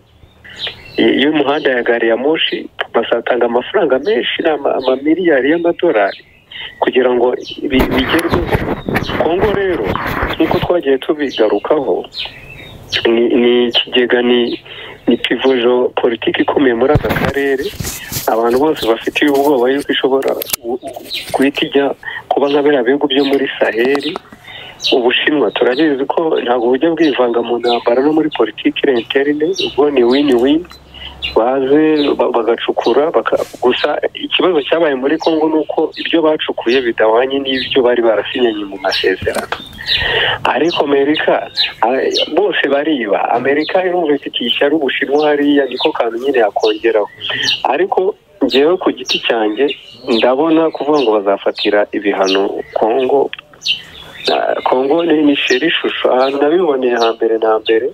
y'umuhanda ya gari ya moshi, basatanga amafaranga menshi, amamiliyari y'amadolari kugira ngo bigerweho. Kongo rero nk'uko twagiye tubigarukaho, ni ikigega, ni pivojo politiki ikomeye muri aka karere, abantu bose bafitiye ubwoba yuko ishobora guhita ijya kuba nka biriya bihugu byo muri Saheli. Ubushinwa turabizi ko ntabwo bujya bwivanga mu ntambara no muri politiki interne, ubwo ni win-win, baze bagacukura gusa ikibazo cyabaye muri Kongo nuko ibyo bacukuye bidahwanye n'ibyo bari barasinyanye mu masezerano. Ariko Amerika bose bariba, Amerika irumva ifitiye ishyari Ubushinwa hariya, niko kantu nyine yakongeraho. Ariko njyewe ku giti cyanjye ndabona kuvuga ngo bazafatira ibihano Kongo ni sheri ishusho, ahantu nabiboneye hambere na mbere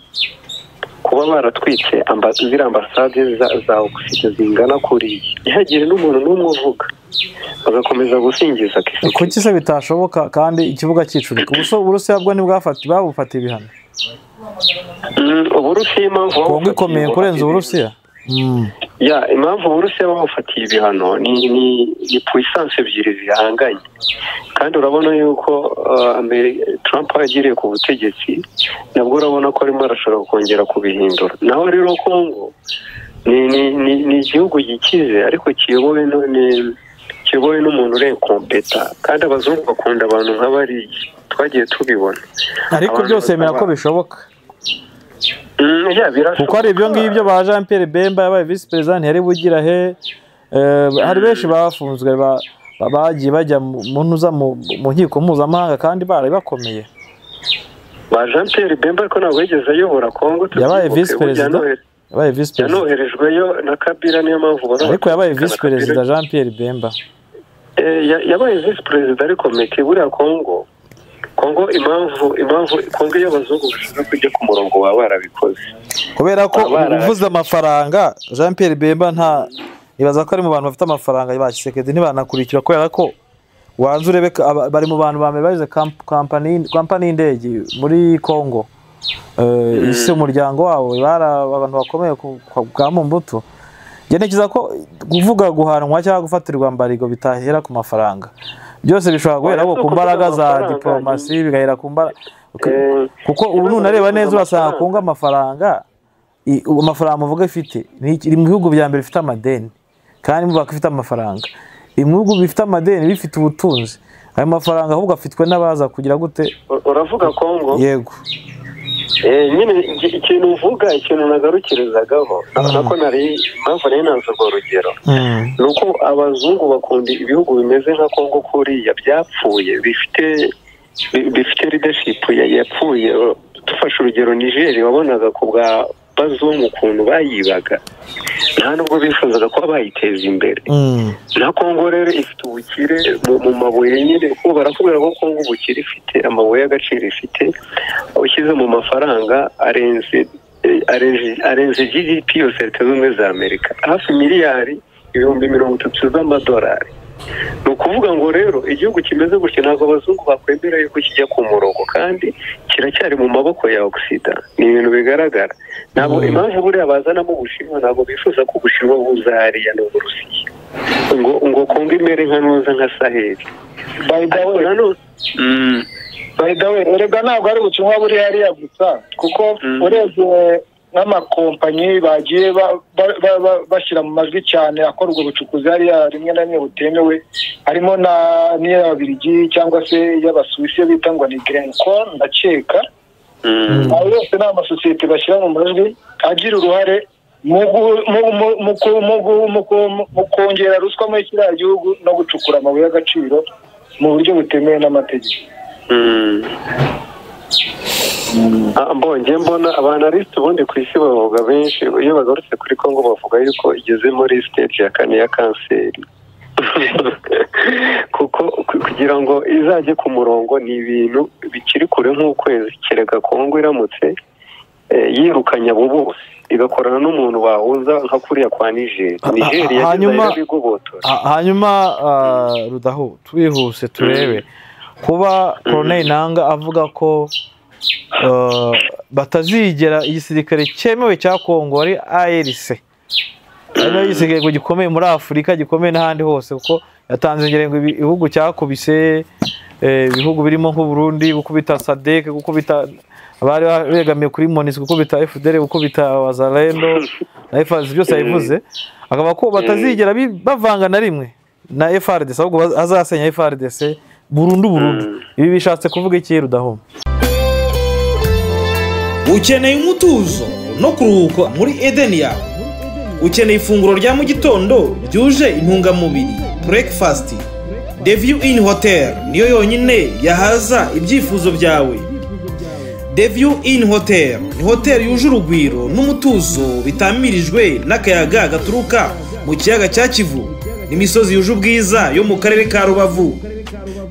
kuba baratwitse ziriya ambasade za Oxide zingana kuriya, ntihagire n'umuntu n'umwe uvuga, bagakomeza gusingiza Kisekedi. Kuki se bitashoboka kandi ikibuga cyicurika? Uburusiya bwo babufatiye ibihano. Uburusiya impamvu Kongo ikomeye kurenza Uburusiya. Impamvu Uburusiya bamufatiye ibihano ni puissance ebyiri zihanganye, kandi urabona yuko Trump yagiriye ku butegetsi, nabwo urabona ko arimo arashobora kongera kubihindura. Naho rero Kongo ni igihugu gikize ariko kiyobowe n'umuntu urenkompeta, kandi abazungu bakunda abantu nk'abariya, twagiye tubibona. Ariko byose yemera ko bishoboka. Kuko hari ibyo ngibyo ba Jean Pierre Bemba yabaye vice president ntiyari bugira he, hari benshi bafunzwe bagiye bajya mu nkiko mpuzamahanga kandi bari bakomeye. Ba Jean Pierre Bemba ariko ntabwo yigeze ayobora Kongo, yabaye vice president, yanoherejweyo na Kabila, niyo mpamvu ariko yabaye vice president Jean Pierre Bemba yabaye vice president, ariko meke buriya Kongo impamvu Kongo y'abazungu bashaka kujya ku murongo baba barabikoze, kubera ko uvuze amafaranga. Jean Pierre Bemba ibaza ko ari mu bantu bafite amafaranga ba Kisekedi, ntibanakurikira kubera ko wanze urebe bari mu bantu bambere bagize company y'indege muri Kongo. Isi umuryango wabo bari abantu bakomeye kwa Mobutu. Genekiza ko kuvuga guhanwa cyangwa gufatirwa mbarigo bitahera ku mafaranga, byose bishobora guhera ku mbaraga za diplomasi, bigahera ku mbaraga, kuko ubu nunareba neza urasanga Kongo amafaranga muvuga ifite iri mu bihugu bya mbere bifite amadeni, kandi muvuga ko ifite amafaranga. Ibihugu bifite amadeni bifite ubutunzi, ayo mafaranga ahubwo afitwe n'abaza kugira gute. Uravuga Kongo? Yego. Nyine ikintu uvuga, ikintu nagarukirizagaho nako impamvu nari nanze urwo rugero, ni uko abazungu bakunda ibihugu bimeze nka Kongo kuriya byapfuye, bifite leadership yapfuye. Dufashe urugero Nigeria, wabonaga ku bwa Bazoum ukuntu bayibaga, nta nubwo bifuzaga kuba bayiteza imbere. Na Kongo rero ifite ubukire mu mabuye nyine, kuko barakubwira ko Kongo ubukire ifite, amabuye y'agaciro ifite, ushyize mu mafaranga arenze GDP yose Leta Zunze Ubumwe za Amerika, hafi miliyari 30,000 z'amadolari. Ni ukuvuga ngo rero igihugu kimeze gutya ntabwo abazungu bakwemera yuko kijya ku murongo, kandi kiracyari mu maboko ya Oxida. Ni ibintu bigaragara. Ntabwo impamvu buriya bazanamo Ubushinwa, ntabwo bifuza ko Ubushinwa buza hariya n'Uburusiya ngo Kongo imere nka Saheli. By the way, erega ntabwo ari Ubushinwa buri hariya gusa, kuko urebye n'amakompanyi bagiye bashyira mu majwi cyane akora ubwo bucukuzi hariya rimwe na rimwe butemewe, harimo n'iy'Ababiligi cyangwa se y'Abasuwisi bita ngo ni Glencore, ndakeka. Ayo yose ni amasosiyete bashyira mu majwi agira uruhare mu kongera ruswa muri kiriya gihugu no gucukura amabuye y'agaciro mu buryo butemewe n'amategeko. Mbonye mbona abanalisiti ubundi ku isi bavuga benshi, iyo bagarutse kuri Kongo bavuga yuko igeze muri stage ya 4 ya kanseri. Kuko kugira ngo izajye ku murongo ni ibintu bikiri kure nk'ukwezi, kereka Kongo iramutse yirukanye abo bose igakorana n'umuntu bahuza nka kuriya kwa Nigeria. Hanyuma Rudaho, twihuse turebe kuba Colonel Nanga avuga ko batazigera igisirikare cyemewe cya Kongo ari ARC, ari igisirikare gikomeye muri Afurika, gikomeye n'ahandi hose, kuko yatanze ingero ngo ibihugu cyakubise ibihugu birimo nk'u Burundi gukubita SADC gukubita abari begamiye kuri MONUSCO gukubita FDL gukubita Wazalendo na FARDC byose yabivuze akaba ko batazigera bavanga na rimwe na FARDC ahubwo azasenya FARDC burundu ibi bishatse kuvuga iki Rudahoma ukeneye umutuzo no kuruhuka muri Eden yawe ukeneye ifunguro rya mu gitondo ryuje intungamubiri breakfast The View Inn Hotel niyo yonyine yahaza ibyifuzo byawe. The View Inn Hotel ni hotel yuje urugwiro n'umutuzo bitamirijwe n'akayaga gaturuka mu kiyaga cya Kivu n'imisozi yuje ubwiza yo mu karere ka Rubavu.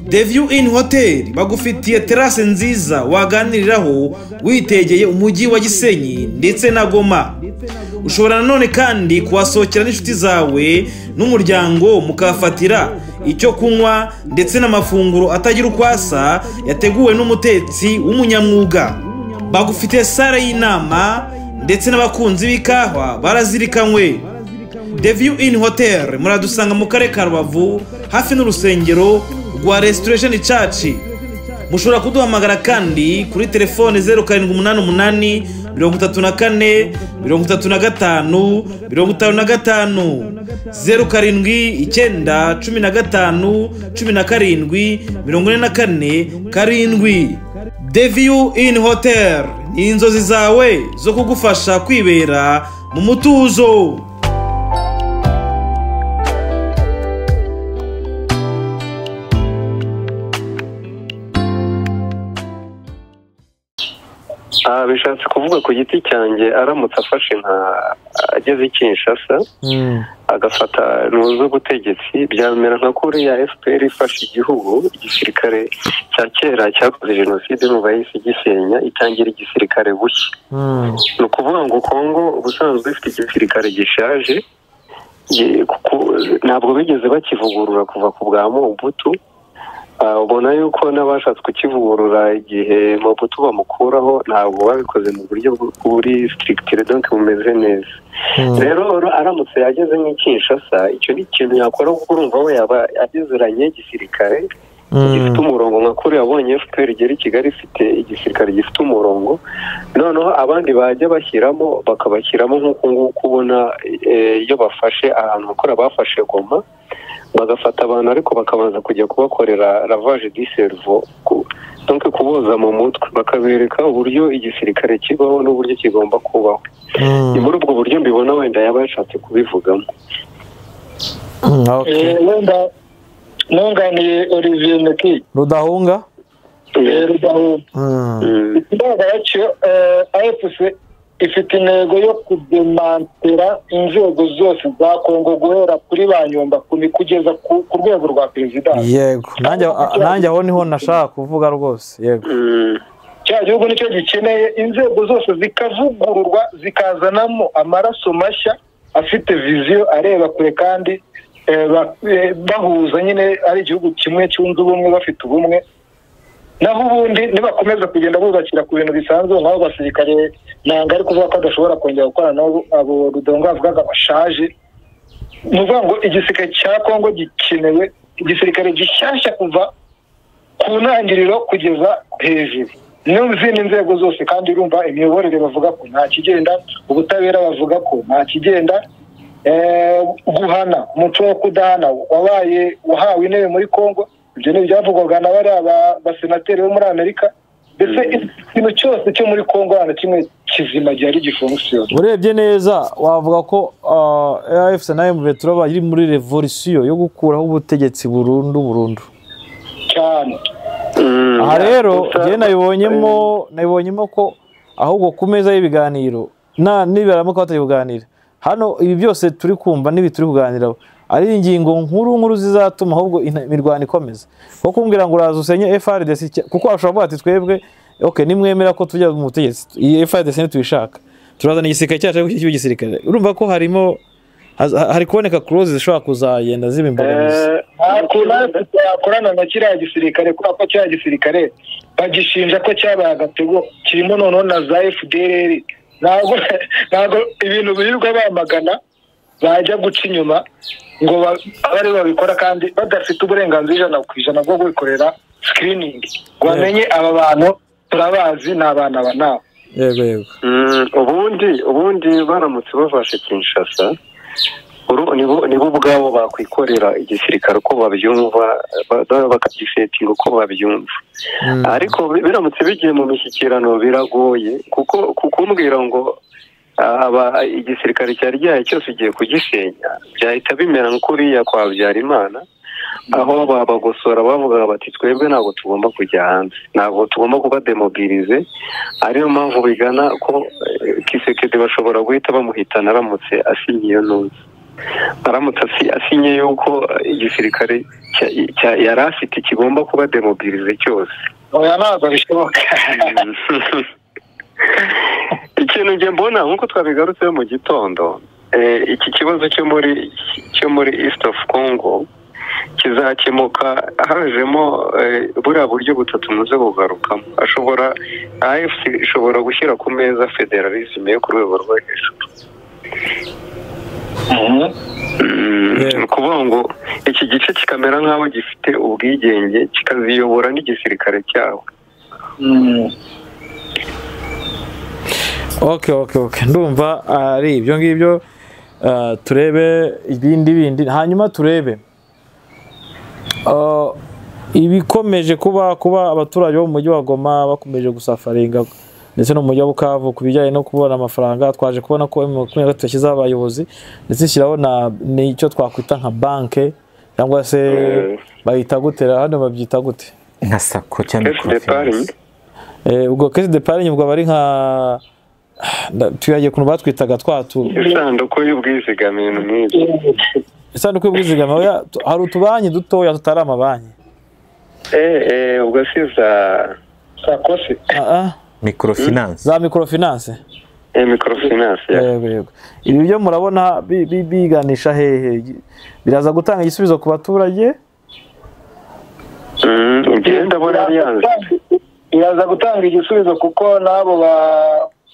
The View Inn Hotel bagufitiye terrasse nziza waganiriraho witegeye umujyi wa Gisenyi ndetse na Goma. Ushobora nanone kandi kuhasohokera n'inshuti zawe n'umuryango mukafatira icyo kunywa ndetse n'amafunguro atagira ukwasa yateguwe n'umutetsi w'umunyamwuga. Bagufitiye sale y'inama ndetse n'abakunzi b'ikahwa barazirikanywe. The View Inn Hotel muradusanga mu karere ka Rubavu hafi n'urusengero rwa Restoration Church. Mushobora kuduhamagara kandi kuri telefone 0788 34 35 55 07 15 17 44 The View Inn Hotel ni inzozi zawe zo kugufasha kwibera mu mutuzo. bishatse kuvuga ku giti cyanjye aramutse afashe nka ageze Kinshasa agafata n'uzo gutegetsi byamera nka kuriya FPR ifashe igihugu igisirikare cya kera cyakoze jenoside mu bahise gisenya itangira igisirikare bushya. No kuvuga ngo Kongo ubusanzwe ifite igisirikare gishaje ntabwo bigeze bakivugurura kuva ku bwa Mobutu. Ubona yuko n'abashatse kukivugurura igihe Mobutu bamukuraho ntabwo babikoze mu buryo buri strictly donc bumeze neza. Rero aramutse yageze nk'Kinshasa icyo ni ikintu yakora kuko urumva we yaba agezeranye igisirikare gifite umurongo nka kuri yabonye FPR igera i Kigali ifite igisirikare gifite umurongo noneho abandi bajya bashyiramo bakabashyiramo nk'uko nguko ubona iyo bafashe ahantu bakora bafashe Goma bagafata abantu ariko bakabanza kujya kubakorera lavage du cerveau donc kuboza mu mutwe bakabereka uburyo igisirikare kibaho n'uburyo kigomba kubaho. Ni muri ubwo buryo mbibona wenda yaba yashatse kubivugamo. Wenda nunganiye Olivier Meki Rudahunga ikigaragara cyo AFC ifite intego yo kudemantera inzego zose za Kongo guhera kuri Banyumba kugeza ku rwego rwa perezida. Yego nanjye aho niho nashaka kuvuga rwose. Yego cya gihugu nicyo gikeneye inzego zose zikavugururwa zikazanamo amaraso mashya afite vision areba kure kandi bahuza nyine ari igihugu kimwe cyunze ubumwe bafite ubumwe. Naho ubundi nibakomeza kugenda bubakira ku bintu bisanzwe nk'abo basirikare nanga ari kuvuga ko adashobora kongera gukorana nabo abo Rudongo avugaga bashaje. Nuvuga ngo igisirikare cya Kongo gikenewe igisirikare gishyashya kuva ku ntangiriro kugeza hejuru n'izindi nzego zose kandi urumva imiyoborere bavuga ko nta kigenda ubutabera bavuga ko nta kigenda guhana umuco wo kudahana wahawe intebe muri Kongo. Ibyo ni ibyavugwaga na bari abasenateri bo muri Amerika mbese ikintu cyose cyo muri Kongo na kimwe kizima gihari gifunkisiyo. Urebye neza wavuga ko AFC na M23 bari muri revolution yo gukuraho ubutegetsi burundu cyane. Aha rero je nabibonyemo ko ahubwo ku meza y'ibiganiro nibaramuka batayiganira hano ibi byose turi kumva nibi turi kuganiraho ari ingingo nkuru zizatuma ahubwo imirwano ikomeza. Kuko kumbwira ngo uraza usenye FARDC kuko ashobora ati twebwe okay nimwemera ko tujya mu butegetsi iyi FARDC ntitubishaka turazana igisirikare cyacu cy'igisirikare. Urumva ko hari kuboneka clause zishobora kuzagenda zibimbogamiza. Akorana na kiriya gisirikare kuko kiriya gisirikare bagishinja ko cyabaye agatego kirimo noneho na za FDLR. Ntabwo ibintu birirwa bamagana bajya guca inyuma ngo bari babikora kandi badafite uburenganzira 100% bwo gukorera screening ngo bamenye aba bantu turabazi ni abana aba nabo. Yego. ubundi baramutse bafashe Kinshasa nibo ubwabo bakwikorera igisirikare uko babyumva bakagisetinga uko babyumva. Ariko biramutse bigiye mu mishyikirano biragoye kuko kukumbwira ngo igisirikare cyari gihaye cyose ugiye kugisenya byahita bimera nk'uriya kwa Habyarimana aho babagosora bavuga bati twebwe ntabwo tugomba kujya hanze, ntabwo tugomba kuba demobilize. ariyo mpamvu bigana ko Kisekedi bashobora guhita bamuhitana aramutse asinyiye ntuzi, aramutse asinye yuko igisirikare yari afite kigomba kuba demobilize cyose. Oya ntabwo bishoboka. Ikintu njye mbona nk'uko twabigarutseho mu gitondo, iki kibazo cyo muri East of Congo kizakemuka hajemo buriya buryo butatu muze kugarukamo. AFC ishobora gushyira ku meza federalisme yo ku rwego rwo hejuru. Ni ukuvuga ngo iki gice kikamera nk'aho gifite ubwigenge kikaziyobora n'igisirikare cyawo. Okay. Ndumva ari ibyo ngibyo. Turebe ibindi hanyuma turebe ibikomeje kuba abaturage bo mu mujyi wa Goma bakomeje gusafaringa ndetse no mu mujyi wa Bukavu kubijyanye no kubona amafaranga. Twaje kubona ko M23 yashyizeho abayobozi ndetse ishyiraho n'icyo twakwita nka banke cyangwa se bayita gutera hano babyita gute nka sako cyangwa microfinance. Ubwo caisse d'épargne ubwo bari nka tuyagiye kuntu batwitaga isanduku y'ubwizigamiro n'ibyo. Isanduku y'ubwizigamiro hari utubanki dutoya tutari amabanki. Ubwo si za sakose. Microfinance. Za microfinance. Microfinance. Yego. Ibi byo murabona biganisha hehe? Biraza gutanga igisubizo ku baturage? Ugenda bora yanze. Biraza gutanga igisubizo kuko nabo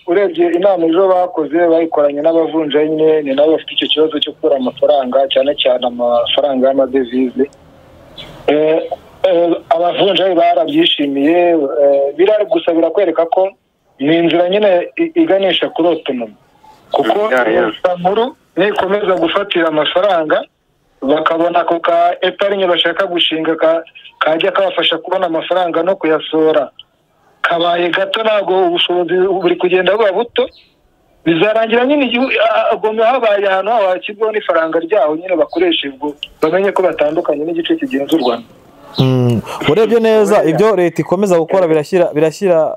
urebye inama ejo bakoze bayikoranye n'abavunjayi nyine ni nabo bafite icyo kibazo cyo kubura amafaranga cyane amafaranga y'amadevize. Abavunjayi barabyishimiye birari gusa birakwereka ko ni inzira nyine iganisha kuri autonomy kuko nkuru nikomeza gufatira amafaranga bakabona ko ka epargne bashaka gushinga kajya kabafasha kubona amafaranga no kuyasora kabaye gato ntabwo ubushobozi buri kugenda buba buto bizarangira nyine agomba habaye ahantu hakirwaho n'ifaranga ryaho nyine bakoresha ubwo bamenye ko batandukanye n'igice kigenzurwa. Urebye neza ibyo leta ikomeza gukora birashyira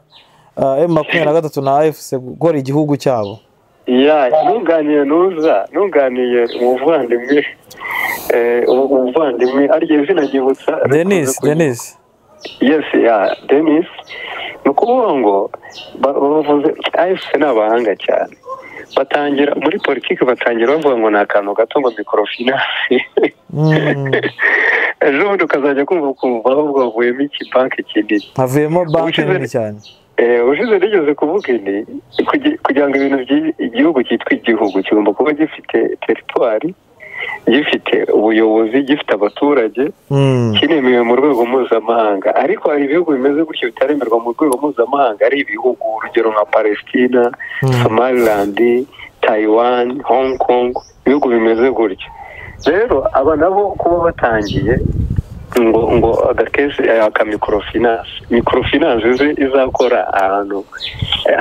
M23 na AFC gukora igihugu cyabo. Nunganiye umuvandimwe aryo izina gibutsa Denis. Yes, Denis. Nukuvuga ngo bavuze AFC n'abahanga cyane. Batangira muri politiki batangira bavuga ngo nakantu gato ngo microfinance. Ejo bundi ukazajya kumva bavuga bavuyemo iki banki kinini. Havuyemo banki nini cyane. Ushize rigeze kuvuga ini kugira ngo ibintu igihugu cyitwa igihugu kigomba kuba gifite territoire, gifite ubuyobozi, gifite abaturage, kinemewe mu rwego mpuzamahanga. Ariko hari ibihugu bimeze gutyo bitaremerwa mu rwego mpuzamahanga, ari ibihugu urugero nka Palestina, Somaliland, Taiwan, Hong Kong, ibihugu bimeze gutyo. Rero aba nabo kuba batangiye ngo agakese aka microfinance izakora ahantu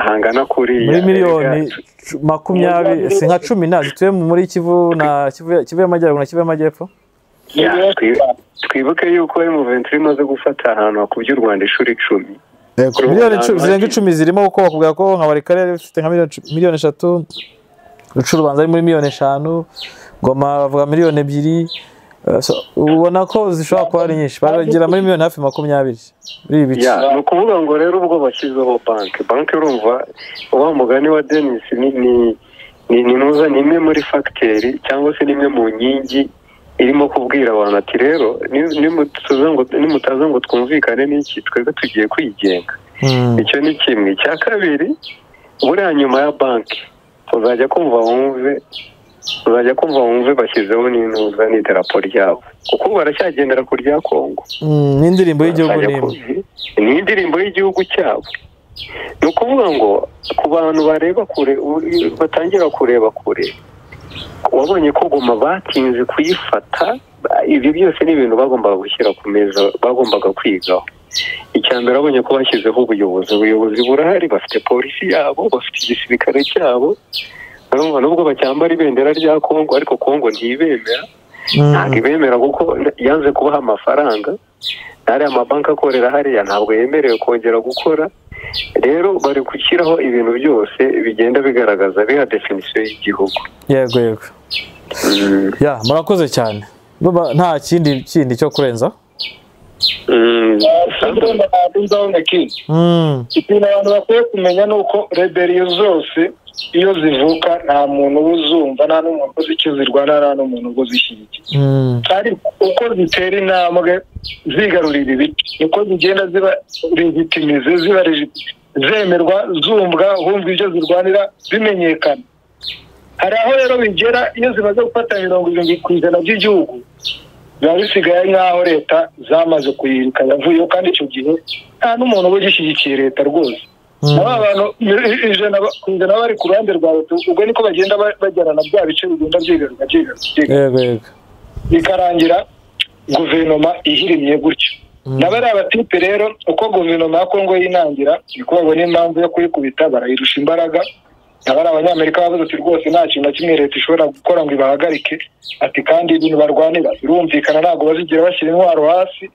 hangana kuri muri miliyoni 20 si nka 10 zituye muri Kivu y'Amajyaruguru na Kivu y'Amajyepfo. Twibuke yuko M23 imaze gufata ahantu hakubye u Rwanda ishuri 10. Miliyoni 10 zirimo uko bakubwira ko nka bari karere bifite nka miliyoni 3, Rucurubanza ari muri miliyoni 5, Goma bavuga miliyoni 2. Ubona ko zishobora kuba ari nyinshi baragira muri miliyoni hafi 20 muri ibi bice. No kuvuga ngo rero ubwo bashyizeho banki urumva uba mugani wa Denis ni nuza nimwe muri facteur cyangwa se nimwe mu nkingi irimo kubwira abantu ati rero nimutaza ngo twumvikane n'iki twebwe tugiye kwigenga. Icyo ni kimwe. Cya kabiri buriya nyuma ya banki uzajya kumva wumve uzajya kumva wumve bashyizeho n'intuza n'idarapo ryabo kuko baracyagendera ku rya Kongo. N'indirimbo y'igihugu ni indirimbo y'igihugu cyabo. Ni ukuvuga ngo ku bantu bareba kure batangira kureba kure, wabonye ko Goma batinze kuyifata. Ibyo byose ni ibintu bagombaga gushyira ku meza, bagombaga kwigaho. Icyambere abonye ko bashyizeho ubuyobozi burahari, bafite polisi yabo, bafite igisirikare cyabo. Nubwo bacyambara ibendera rya Kongo ariko Kongo ntibemera, ntabwo ibemera kuko yanze kubaha amafaranga. Hari amabanki akorera hariya ntabwo yemerewe kongera gukora. Rero bari gushyiraho ibintu byose bigenda bigaragaza biha definisiyo y'igihugu. Yego. Ya murakoze cyane. Nta kindi cyo kurenza. Ikintu abantu bakwiye kumenya ni uko reberiyo zose iyo zivuka nta muntu uzumva, nta n'umuntu uzi icyo zirwana, nta n'umuntu uzishyigikira. Ariko uko zitera intambwe zigarurira ibiti niko zigenda ziba legitimize, ziba zemerwa, zumvwa, humva ibyo zirwanira bimenyekana. Hari aho rero bigera iyo zimaze gufata 70% by'igihugu, biba bisigaye nk'aho leta zamaze kuyiruka yavuyeho, kandi icyo gihe nta n'umuntu uba ugishyigikiye leta rwose. Aba bantu 100% bari ku ruhande rwa leta, ubwo niko bagenda bajyana na bya bice bigenda byigaruka. Bikarangira guverinoma ihirimye gutyo. N'abari abatipe rero uko guverinoma ya Kongo yinangira, niko babona impamvu yo kuyikubita, barayirusha imbaraga. Abari abanyamerika bavuze ati rwose nta kintu na kimwe leta ishobora gukora ngo ibahagarike, ati kandi ibintu barwanira birumvikana, ntabwo bazigira bashyira intwaro hasi.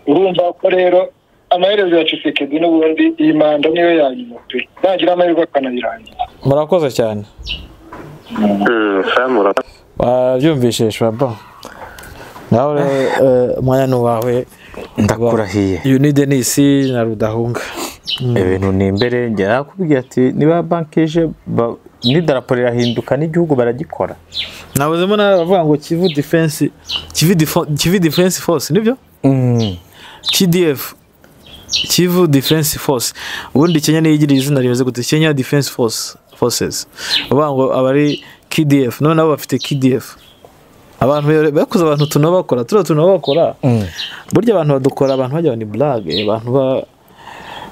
Urumva ko rero amaherezo ya Tshisekedi n'ubundi iyi manda niyo yanyuma pe, nagira amahirwe akanayirangira. Murakoze cyane. Wabyumvishije Shwaba? Nawe mwanya wawe ndakurahiye. Unidenis na Rudahunga. Ibintu ni imbere njya kubwira ati niba bankije n'idarapo rirahinduka n'igihugu baragikora. Nabuzemo navuga ngo Kivu Defense Force nibyo? KDF, Kivu Defense Force. Ubundi Kenya niyigira izina rimeze gute? Kenya Defense Forces. Bavuga ngo abari KDF, none nabo bafite KDF. Abantu bakuze abantu tunabakora, tunabakora. Burya abantu badukora, abantu bajya ni blague, abantu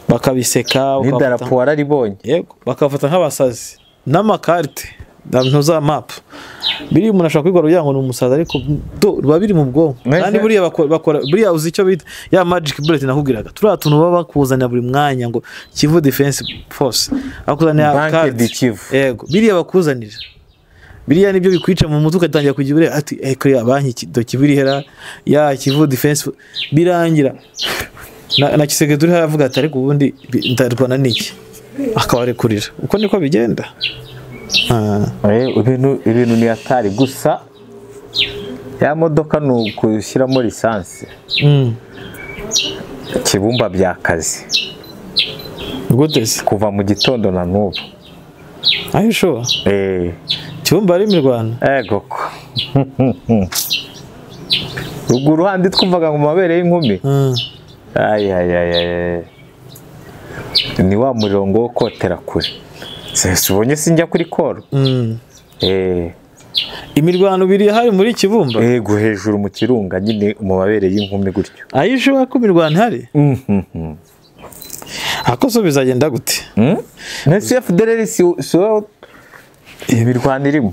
bakabiseka, n'idarapo wararibonye. Yego, bakafata nk'abasazi n'amakarite ntuza map. Biri umuntu ashaka kwigora kugira ngo ni umusaza, ariko ruba biri mu bwonko. Kandi buriya bakora buriya uzi icyo bita ya magic bullet nakubwiraga. Turiya tuntu baba bakuzanira buri mwanya ngo Kivu Defense Force, akuzanira card Kivu. Yego, biriya bakuzanira. Biriya nibyo bikwica mu mutwe, ugatangira kugira ati kuri banki dokibiri hera ya Kivu Defense birangira. Na Tshisekedi turi haravuga ati ariko ubundi ndarwana niki, akabarekurira. Uko niko bigenda. Ibintu ni atari gusa ya modoka no kushyiramo lisansi. Kibumba byakazi gutese kuva mu gitondo na n'ubu. Are you sure? Kibumba ari mu Rwanda. Ego ruguru handi twumvaga ngo mabere y'inkumi. Ni wa murongo wo kotera kure. Ubonye sinjya kuri koro. Imirwano biri hari muri Kibumba. Yego, hejuru mu kirunga nyine mu mabere y'inkumi gutyo. Ayishoboka ko imirwano hari? Akoso bizagenda gute? Nese FDLR so imirwano irimo.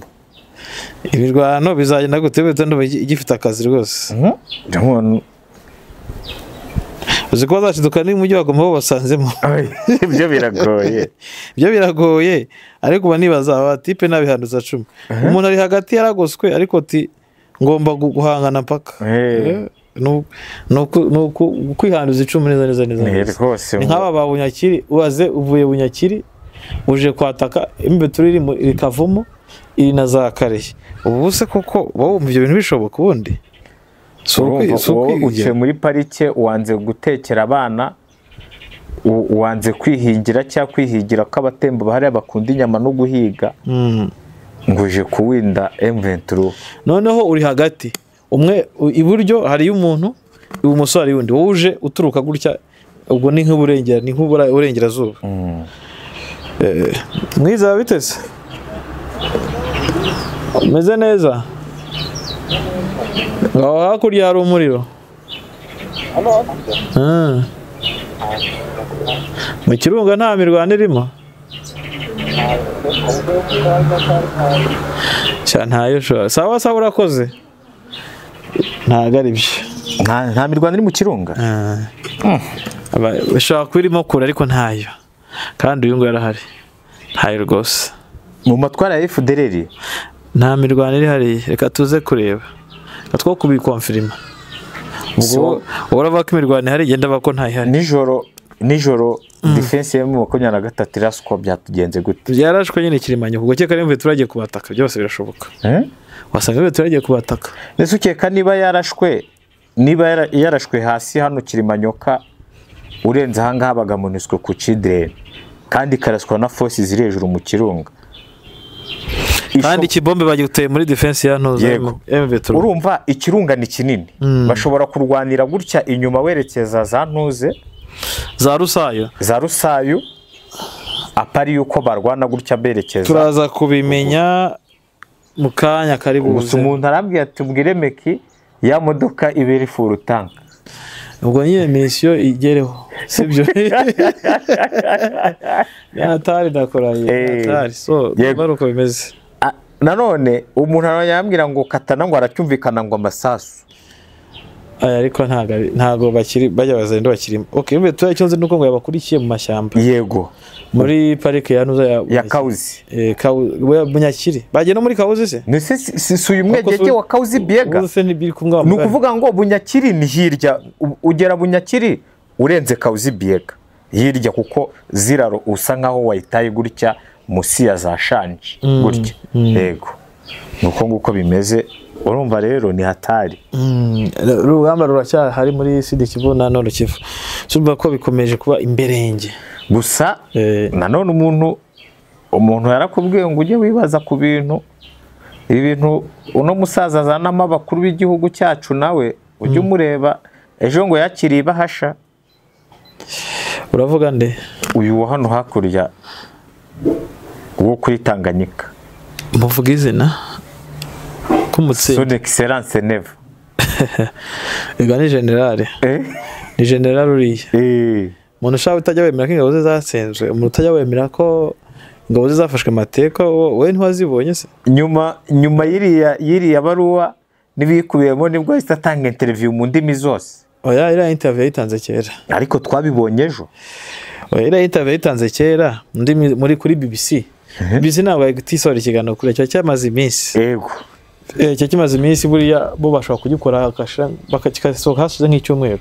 Imirwano bizagenda gute betondo igifite akazi rwose. Uziko zashiduka ni mujyi wagomba basanzemo. Ibyo biragoye. Ibyo biragoye, ariko banibaza abatipe nabihanduza 10. Umuntu ari hagati yaragoswe ariko ati ngomba guhangana paka. No kwihanduza 10 neza. Ni nk'aba babunyakiri, uwaze uvuye bunyakiri uje kwataka imbe turiri mu Kavumo iri na za Karehe. Ubu se koko bawumva ibyo bintu bishoboka ubundi? Uciye muri parike wanze gutekera abana, wanze kwihingira cyangwa kwihigira ko abatembo bahari bakunda inyama no guhiga, nguje kuwinda M23. Noneho uri hagati, umwe iburyo hari umuntu, ibumoso hari undi, uje uturuka gutya, ubwo ni nk'uburengera, ni nk'uburengerazuba. Mwiza bitese umeze neza ngaho hakurya hari umuriro mu kirunga nta mirwano irimo ntayo sawa sawa urakoze ntago ari byo nta mirwano iri mu kirunga bishobora kuba irimo kure ariko ntayo kandi uyu nguyu arahari ntayo rwose mu matwara ya FDLR nta mirwano iri hariya reka tuze kureba reka two kubikonfirima ubwo urava ko imirwano ihari igenda bako ntayihari nijoro defense yo mu 23 iraswa byatugenze gute byarashwe nyine Kirimanyo kuko cyeka nimwe turagiye kubataka byose birashoboka wasanga nimwe turagiye kubataka nese ukeka niba yarashwe hasi hano Kirimanyoka urenze hanga habaga MONUSCO ku Children kandi karaswa na forces ziri hejuru mu kirunga kandi ikibombe bagiteye muri defense ya ntoza MV3 urumva ikirunga ni kinini bashobora kurwanira gutya inyuma werekeza za ntuze za Rusayo apari yuko barwana gutya berekeza turaza kubimenya mu kanya kari buze umuntu arambwiye ati mbwire Meki ya modoka ibiri full tank ubwo nyine mission igereho sibyo yatari dakoraye yatari so baruko bimeze nanone umuntu aranyambira ngo katana ngo aracyumvikana ngo amasasu ariko ntago bakiri bajya bazendo bakirimo okay mbe turacyonze nuko ngo yabakurikiye mu mashyamba yego muri parike ya nuza ya Kauzi Bunyakiri bagenda muri Kauzi se nese sisuye umwegege wa Kauzi Biega ni ukuvuga ngo Bunyakiri ni hirya ugera Bunyakiri urenze Kauzi Biega hirya kuko ziraro usa nkaho wayitaye gutya musi ya za Shanje gutya yego nuko nguko bimeze urumva rero ni hatari urugamba ruracyari hari muri Sud Kivu na Nord Kivu cyumva ko bikomeje kuba imberenge gusa nanone umuntu yarakubwiye ngo ujye wibaza ku bintu ibintu uno musaza azanamo abakuru b'igihugu cyacu nawe ujye umureba ejo ngo yakiriye bahasha uravuga nde uyu wa hano hakurya wo kuri Tanganyika muvuga izina kumutse Son Excellence Neva ega ni generale ni generale uriya umuntu ushaka utajya wemera ko ingabo ze zasenzwe umuntu utajya wemera ko ingabo ze zafashwe amateka wowe ntiwazibonye se nyuma yiriya baruwa n'ibikubiyemo nibwo ahita atanga interview mu ndimi zose oya iriya interview yayitanze kera ariko twabibonye ejo iriya interview yayitanze kera muri kuri BBC BBC ntabwo yagitisora ikiganiro kure cyo cyamaze iminsi yego cyo kimaze iminsi buriya bo bashobora kugikora bakakikasohoka hasize nk'icyumweru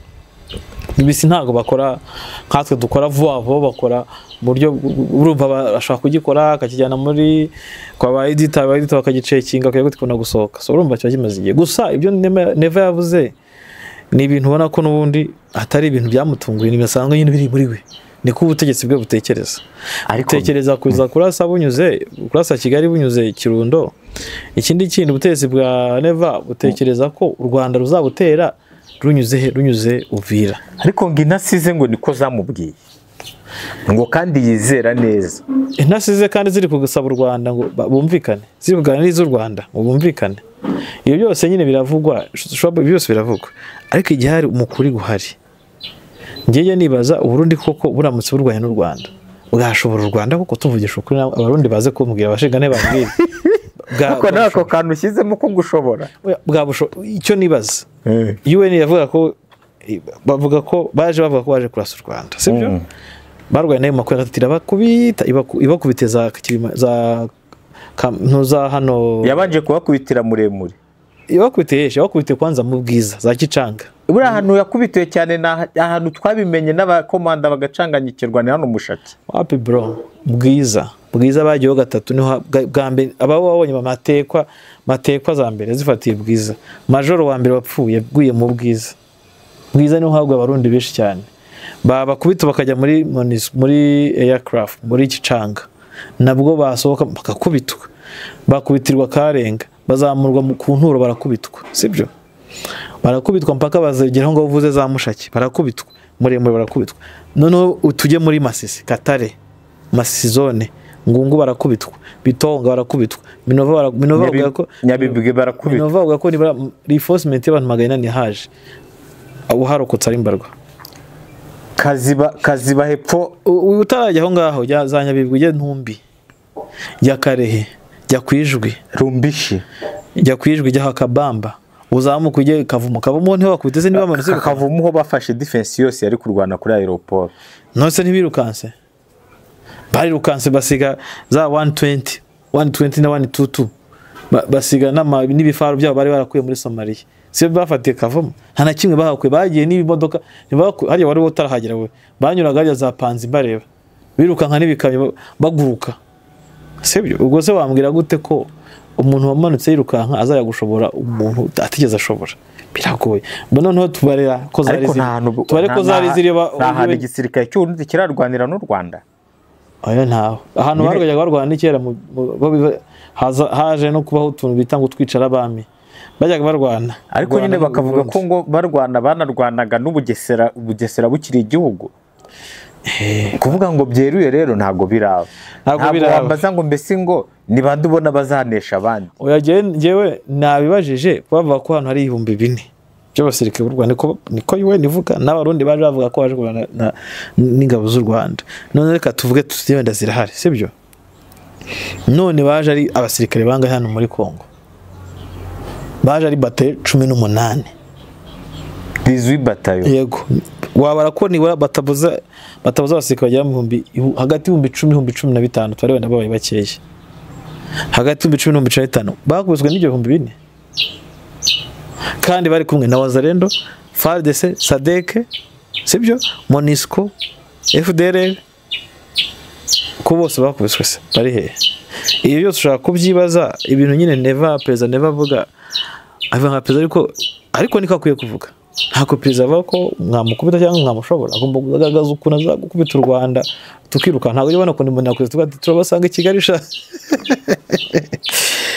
BBC ntabwo bakora nkatwe dukora vuba vuba bakora mu buryo urumva bashaka kugikora akakijyana muri kwa ba editor bakagicekinga kugira ngo tikona gusohoka so urumva cyo kimaze igihe gusa ibyo Neva yavuze ni ibintu ubona ko nubundi atari ibintu byamutunguye ni bisanzwe nyine biri muri we niko ubutegetsi bwe butekereza ariko tekereza kuza kurasa Kigali bunyuze Kirundo ikindi kintu ubutegetsi bwa Neva butekereza ko u Rwanda ruzabutera runyuze Uvira ariko ngo inasize ngo niko zamubwiye ngo kandi yizera neza inasize kandi ziri kugusaba u Rwanda ngo bumvikane ziri kuganiriza u Rwanda ngo bumvikane iyo byose nyine biravugwa byose biravugwa ariko igihe hari umukuri guhari ngiye nibaza Uburundi koko buramutse burwanya n'u Rwanda bwashobora u Rwanda koko tuvugisha ukuri abarundi baze kumbwira abashingane bambwira Kuko nako kantu ushyizemo ko gushobora icyo nibaza UN yavuga ko bavuga ko baje kurasa u Rwanda sibyo barwaye nayo makuru agatira bakubita ibakubiteza ntuza hano yabanje kubakubitira muremure bakubite kwanza mu Bwiza za Kicanga buri ahantu yakubitiwe cyane ahantu twabimenye n'abakomanda bagacanganyikirwa ni hano Mushaki wapi bro Bwiza bagiyeho gatatu niho bwa mbere ababonye matekwa za mbere zifatiye Bwiza majoro wa mbere wapfuye bguye mu Bwiza niho hagwa abarundi benshi cyane bakubita bakajya muri aircraft muri Kicanga nabwo basohoka bakakubitwa bakubitirwa Karenga bazamurwa ku nturo barakubitwa sibyo barakubitwa mpaka bazegeraho ngo uvuze za Mushaki barakubitwa muremure barakubitwa noneho utujye muri Masisi Katare Masisi zone Ngungu barakubitwa, Bitonga barakubitwa, Minova bavuga ko Nyabibwe barakubitwa, Minova bavuga ko nibara reinforcement y'abantu 800 haje abo harokotse ari mbarwa kaziba hepfo utarajya aho ngaho za Nyabibwe je Ntumbi ya Karehe jya kwijwi Rumbishi jya kwijwi jya Hakabamba uzamuka uje kavumo ntiho bakubiteze niba amanutse kavumo ho bafashe defense yose yari kurwana kuri aeroport nose ntibirukanse barirukanse basiga za 120 na 122 basiga n'ibifaru byabo bari barakuye muri Somalia siyo bafatiye kavumo nta na kimwe bahakuye bagiye n'ibimodoka hari wari utarahagera we banyuraga ya za panzi bareba birukanka n'ibikamyo baguruka sibyo ubwo se wambwira gute ko umuntu wamanutse yirukanka azaya gushobora umuntu atigeze ashobora biragoye mbona no tubarera ko zari ziri bahari igisirikare cy'urundi kirarwanira n'u Rwanda ayo ntaho ahantu barwajyaga barwana n'ikera haje no kubaho utuntu bitanga utwicara abami bajyaga barwana ariko nyine bakavuga ko ngo banarwanaga n'ubugesera bukiri igihugu kuvuga ngo byeruye rero ntago biraba ntabwo wambaza ngo mbese ngo nibande ubona bazanesha abandi oya jewe nabibajije bavuga ko hano hari 4,000 by'abasirikare b'u Rwanda niko yiwe nivuga n'abarundi baje bavuga ko baje kurwana n'ingabo z'u Rwanda none reka tuvuge tutiyenda zirahari sibyo none baje ari abasirikare banga hano muri Kongo baje ari batayo 18 18 batayo yego wabara ko ni batabuza abasirikare bajya mu hagati y'ibihumbi 10 n'ibihumbi 15 twari wenda babaye bakeya hagati y'ibihumbi 10 n'ibihumbi 15 bakubiswe n'ibyo 4,000 kandi bari kumwe na Wazalendo FARDC SADC sibyo MONUSCO FDLR ko bose bakubiswe se bari he iyo byose ushaka kubyibaza ibintu nyine president never avuga nka president ariko niko akwiye kuvuga ntako president avuga ko mwamukubita cyangwa mwamushobora agomba kugaragaza ukuntu azagukubita u Rwanda tukiruka ntago yabona ko ndimo nakwezi turabasanga i Kigali sha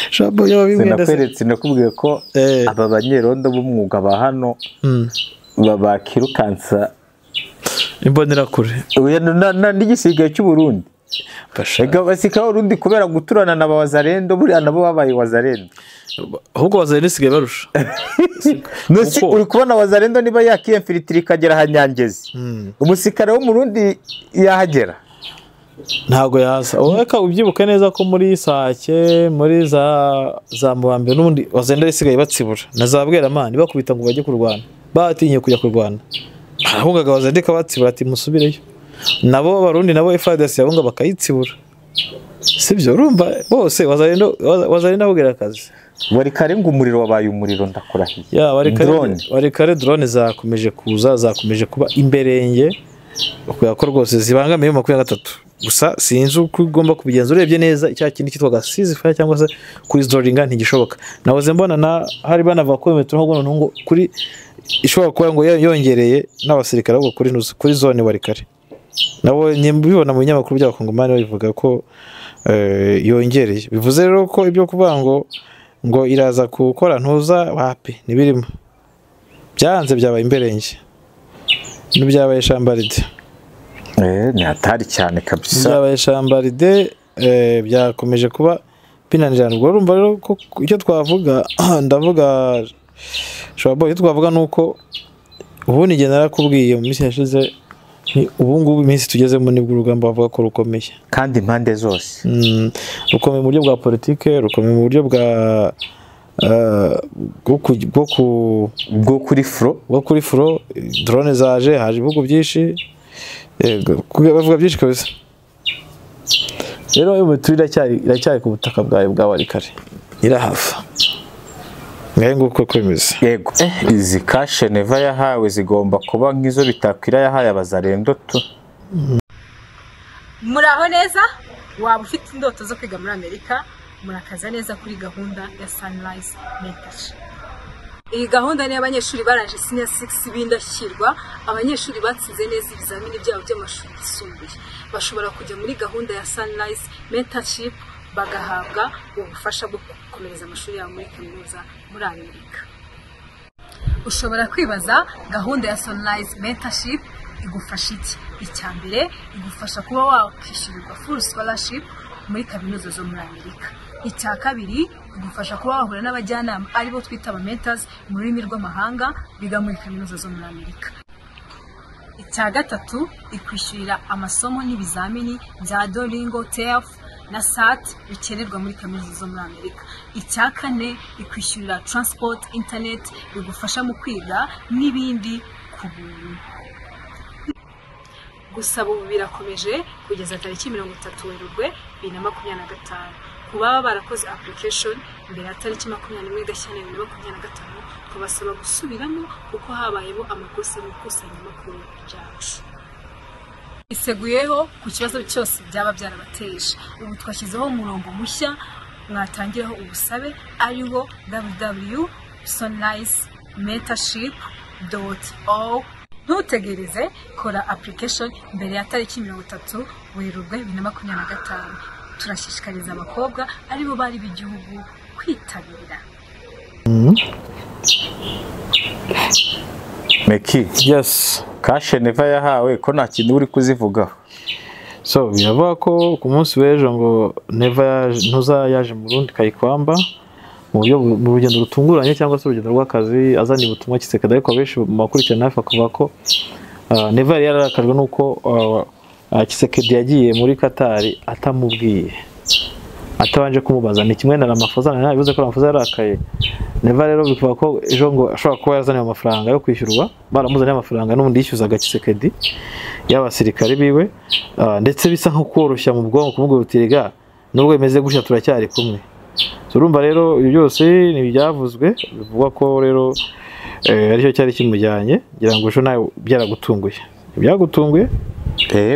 shabo nakweretse nakubwiye ko aba banyerondo b'umwuga ba hano bakirukansa imbonera kure n'igisigaye cy'u Burundi ega basika urundi kubera guturana na Wazalendo buri nabo babaye Wazalendo ahubwo Wazalendo sigaye barusha nosi uri kubona Wazalendo niba yakiyemfilitira ikagera hanyangeze umusikare wo mu Burundi yahagera ntago yaza ureka ubyibuka neza ko muri Sake muri za Mubambe n'undi Wazalendo isigaye batsibura nazabwera amani bakubita ngo bajye kurwana batinye kujya kurwana ahungaga Wazalendo kabatsibura ati musubireyo nabo abarundi nabo FARDC yabunga bakayitsibura sibyo urumva bose Wazalendo abugera akazi wari kare ngo umuriro wabaye umuriro ndakurahiye ya wari kare drone zakomeje kuba imberenge bakwiye ko rwose zibangamiye 23 gusa sinzi uko ugomba kubigenza urebye neza icya kindi kitwaga ceasefire cyangwa se kuri Zoringa ntigishoboka nahoze mbona hari banava ko metro ngo kuri ishobora kuba ngo yongereye n'abasirikare bo kuri zone wari kare nabo nyembibona mu binyamakuru by'abakongomani bivuga ko yongereye bivuze rero ko ibyo kuvuga ngo iraza gukora ntuza wapi nibirimo byanze byabaye imberenge n'ibyabaye Shambaride ni atari cyane kabisa byabaye Shambaride byakomeje kuba binanirana ubwo urumva rero ko icyo twavuga ndavuga shabo icyo twavuga nuko ubu ni genera kubwiye mu minsi yashize ubu ngubu iminsi tugezemo nibwo urugamba bavuga ko rukomeye kandi impande zose rukomeye mu buryo bwa politike rukomeye mu buryo bwo kuri fro drone zaje haje ibihugu byinshi bavuga byinshi kabisa rero iyo turira iracyari ku butaka bwa Warikare irahava ngaye nguko kwemeza yego izi kashe neva yahawe zigomba kuba nk'izo bitakwira yahaye Abazalendo tu muraho neza waba ufite indoto zo kwiga muri Amerika murakaza neza kuri gahunda ya Sunrise Mentorship. Iyi gahunda ni abanyeshuri baranje senior 6 bindashyirwa abanyeshuri batsinze neza ibizamini byabo by'amashuri yisumbuye bashobora kujya muri gahunda ya Sunrise Mentorship bagahabwa ubufasha bwo gukomereza amashuri yabo muri kaminuza muri Amerika. Ushobora kwibaza gahunda ya Sunrise Mentorship igufasha iki? Icyambere igufasha kuba wakwishyurirwa full scholarship muri kaminuza zo muri Amerika. Icya kabiri igufasha kuba wahura n'abajyanama aribo twita aba mentors mu rurimi rw'amahanga biga muri kaminuza zo muri Amerika. Icya gatatu ikwishyurira amasomo n'ibizamini bya Duolingo, TEF na SAT bikenerwa muri kaminuza zo muri Amerika. Icya kane ikwishyurira transport, internet bigufasha mu kwiga n'ibindi ku buntu. Gusaba ubu birakomeje kugeza tariki 30 Werurwe 2025. Ku baba barakoze application mbere ya tariki 21 Gashyantare 2025 tubasaba gusubiramo kuko habayeho amakosa mu ikusanyamakuru ryacu. Iseguyeho ku kibazo cyose byaba byarabateje. Ubu twashyizeho umurongo mushya mwatangiraho ubusabe ariwo www.sunrisementorship.org. Ntutegereze, kora application mbere ya tariki 30 Werurwe 2025. Turashishikariza abakobwa aribo bari b'igihugu kwitabira. Meki, Yes. kashe Neva yahawe ko nta kintu uri kuzivugaho. So biravuga ko ku munsi w'ejo ngo Neva yaje mu Burundi Kayikwamba mu rugendo rutunguranye cyangwa se urugendo rw'akazi azanye ubutumwa Kisekedi, ariko abenshi mu makurikirana hafi akavuga ko Neva yari yarakajwe nuko Kisekedi yagiye muri Qatar atamubwiye, atabanje kumubaza. Ni kimwe na Ramaphosa bivuze ko Ramaphosa yarakaye. Neva rero bivuga ko ejo ngo ashobora kuba yarazaniye amafaranga yo kwishyurwa, baramuzaniye amafaranga n'ubundi yishyuzaga Kisekedi y'abasirikare biwe, ndetse bisa nko koroshya mu bwonko kumubwira uti rega nubwo bimeze gutya turacyari kumwe. Urumva rero ibyo byose ni byavuzwe bivuga ko rero aricyo cyari kimujyanye, ngira ngo ejo nawe byaragutunguye. Byagutunguye?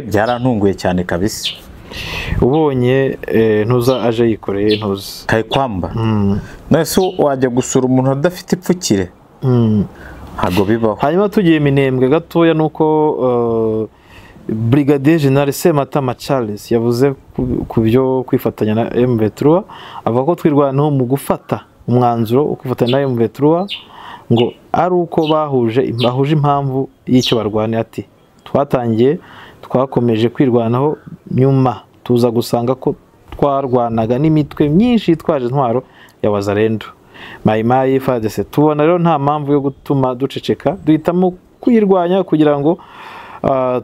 Byarantunguye cyane kabisa. Ubonye ntuza aje yikoreye ntuza Kayikwamba. Nese wajya gusura umuntu adafite ipfukire? Ntabwo bibaho. Hanyuma tugiye Minembwe gatoya nuko Brigadier General Sematama Charles yavuze ku byo kwifatanya na M23, avuga ko twirwanaho mu gufata umwanzuro wo kwifatanya na M23 ngo ari uko bahuje impamvu y'icyo barwanira. Ati twatangiye twakomeje kwirwanaho, nyuma tuza gusanga ko twarwanaga n'imitwe myinshi yitwaje intwaro ya Wazalendo, Mayimayi, FARDC. Tubona rero nta mpamvu yo gutuma duceceka, duhitamo kwirwanya kugira ngo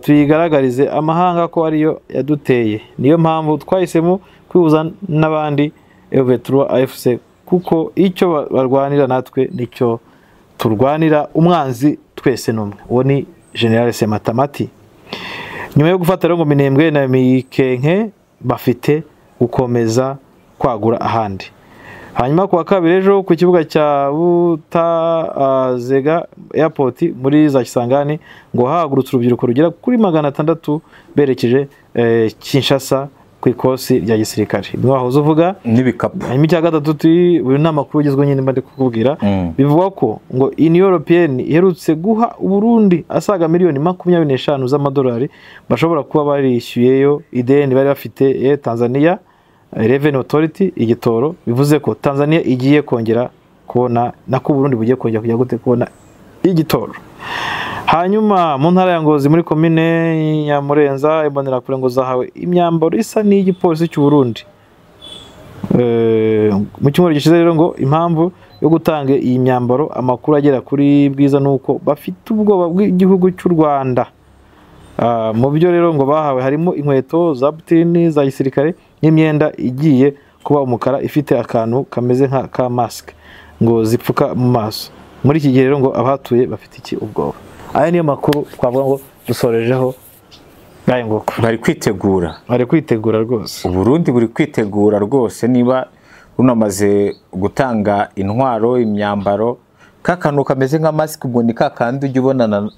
tuyigaragarize amahanga ko ariyo yaduteye. Niyo mpamvu twahisemo kwihuza n'abandi M23 AFC, kuko icyo barwanira natwe nicyo turwanira, umwanzi twese numwe. Uwo ni General Sematamati. Nyuma yo gufata rero ngo Minembwe na Mikenke bafite gukomeza kwagura ahandi. Hanyuma kuwa kabiri ejo ku kibuga cya Butazega Airport muri za Kisangani ngo hahagurutse urubyiruko rugera kuri 600 berekeje Kinshasa ku ikosi rya gisirikare. Niho wahoze uvuga n'ibikapu. Hanyuma icya gatatu buri n'amakuru ugezwe nyine mba ndi kukubwira, bivuga ko ngo Union Europeenne iherutse guha Burundi asaga miliyoni 25 z'amadolari bashobora kuba barishyuyeyo ideni bari bafite Tanzania Revenue Authority igitoro. Bivuze ko Tanzania igiye kongera kubona nako Burundi bugiye kongera kujya gute kubona igitoro. Hanyuma mu ntara ya Ngozi muri komine ya Murenza ibonera kure ngo zahawe imyambaro isa n'igipolisi cy'u Burundi. Mu cyumweru gishize rero ngo impamvu yo gutanga iyi myambaro, amakuru agera kuri Bwiza nuko bafite ubwoba bw'igihugu cy'u Rwanda. Mu byo rero ngo bahawe harimo inkweto za butini za gisirikare n'imyenda igiye kuba umukara ifite akantu kameze nka ka mask ngo zipfuka mu maso. Muri iki gihe rero ngo abahatuye bafite iki ubwoba. Aya niyo makuru twavuga ngo dusorejeho ngaye ngoko. Bari kwitegura rwose. Uburundi buri kwitegura rwose, niba runamaze gutanga intwaro, imyambaro, kakanu kameze nka mask ngo ni kakandi ujye ubonana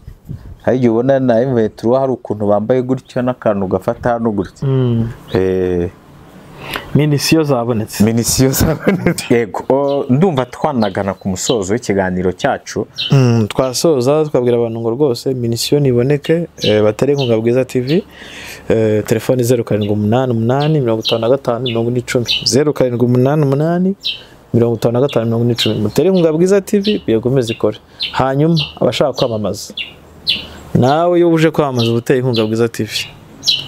hari ubona na M23 hari ukuntu bambaye gutyo n'akantu gafata hano gutyo. Minisiyo zabonetse. Yego, ndumva twanagana ku musozo w'ikiganiro cyacu. Twasoza twabwira abantu ngo rwose minisiyo niboneke, batari inkunga Bwiza TV, telefoni 0788551010 0788551010 mutere inkunga Bwiza TV biyagomeze ikore. Hanyuma abashaka kwamamaza, nawe iyo uje kwamamaza ubuteye inkunga Bwiza TV,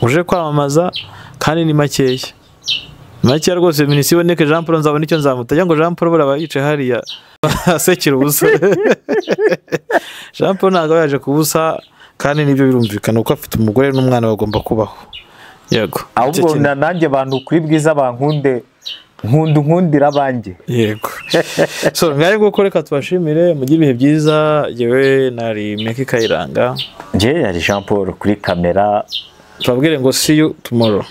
uje kwamamaza kandi ni makeya, make rwose minisitiri w'intebe Jean Paul nzabona icyo nzamutajya ngo Jean Paul baraba yicaye hariya asekera ubusa Jean Paul ntabwo yaje kubusa kandi nibyo birumvikana uko afite umugore n'umwana bagomba kubaho yego ahubwo nanjye abantu kuri bwiza bankunde nkundira abanjye yego so ngaye nguko reka tubashimire mu gihe byiza yewe nari Meki Kayiranga nje yari Jean Paul kuri kamera tubabwire ngo see you tomorrow.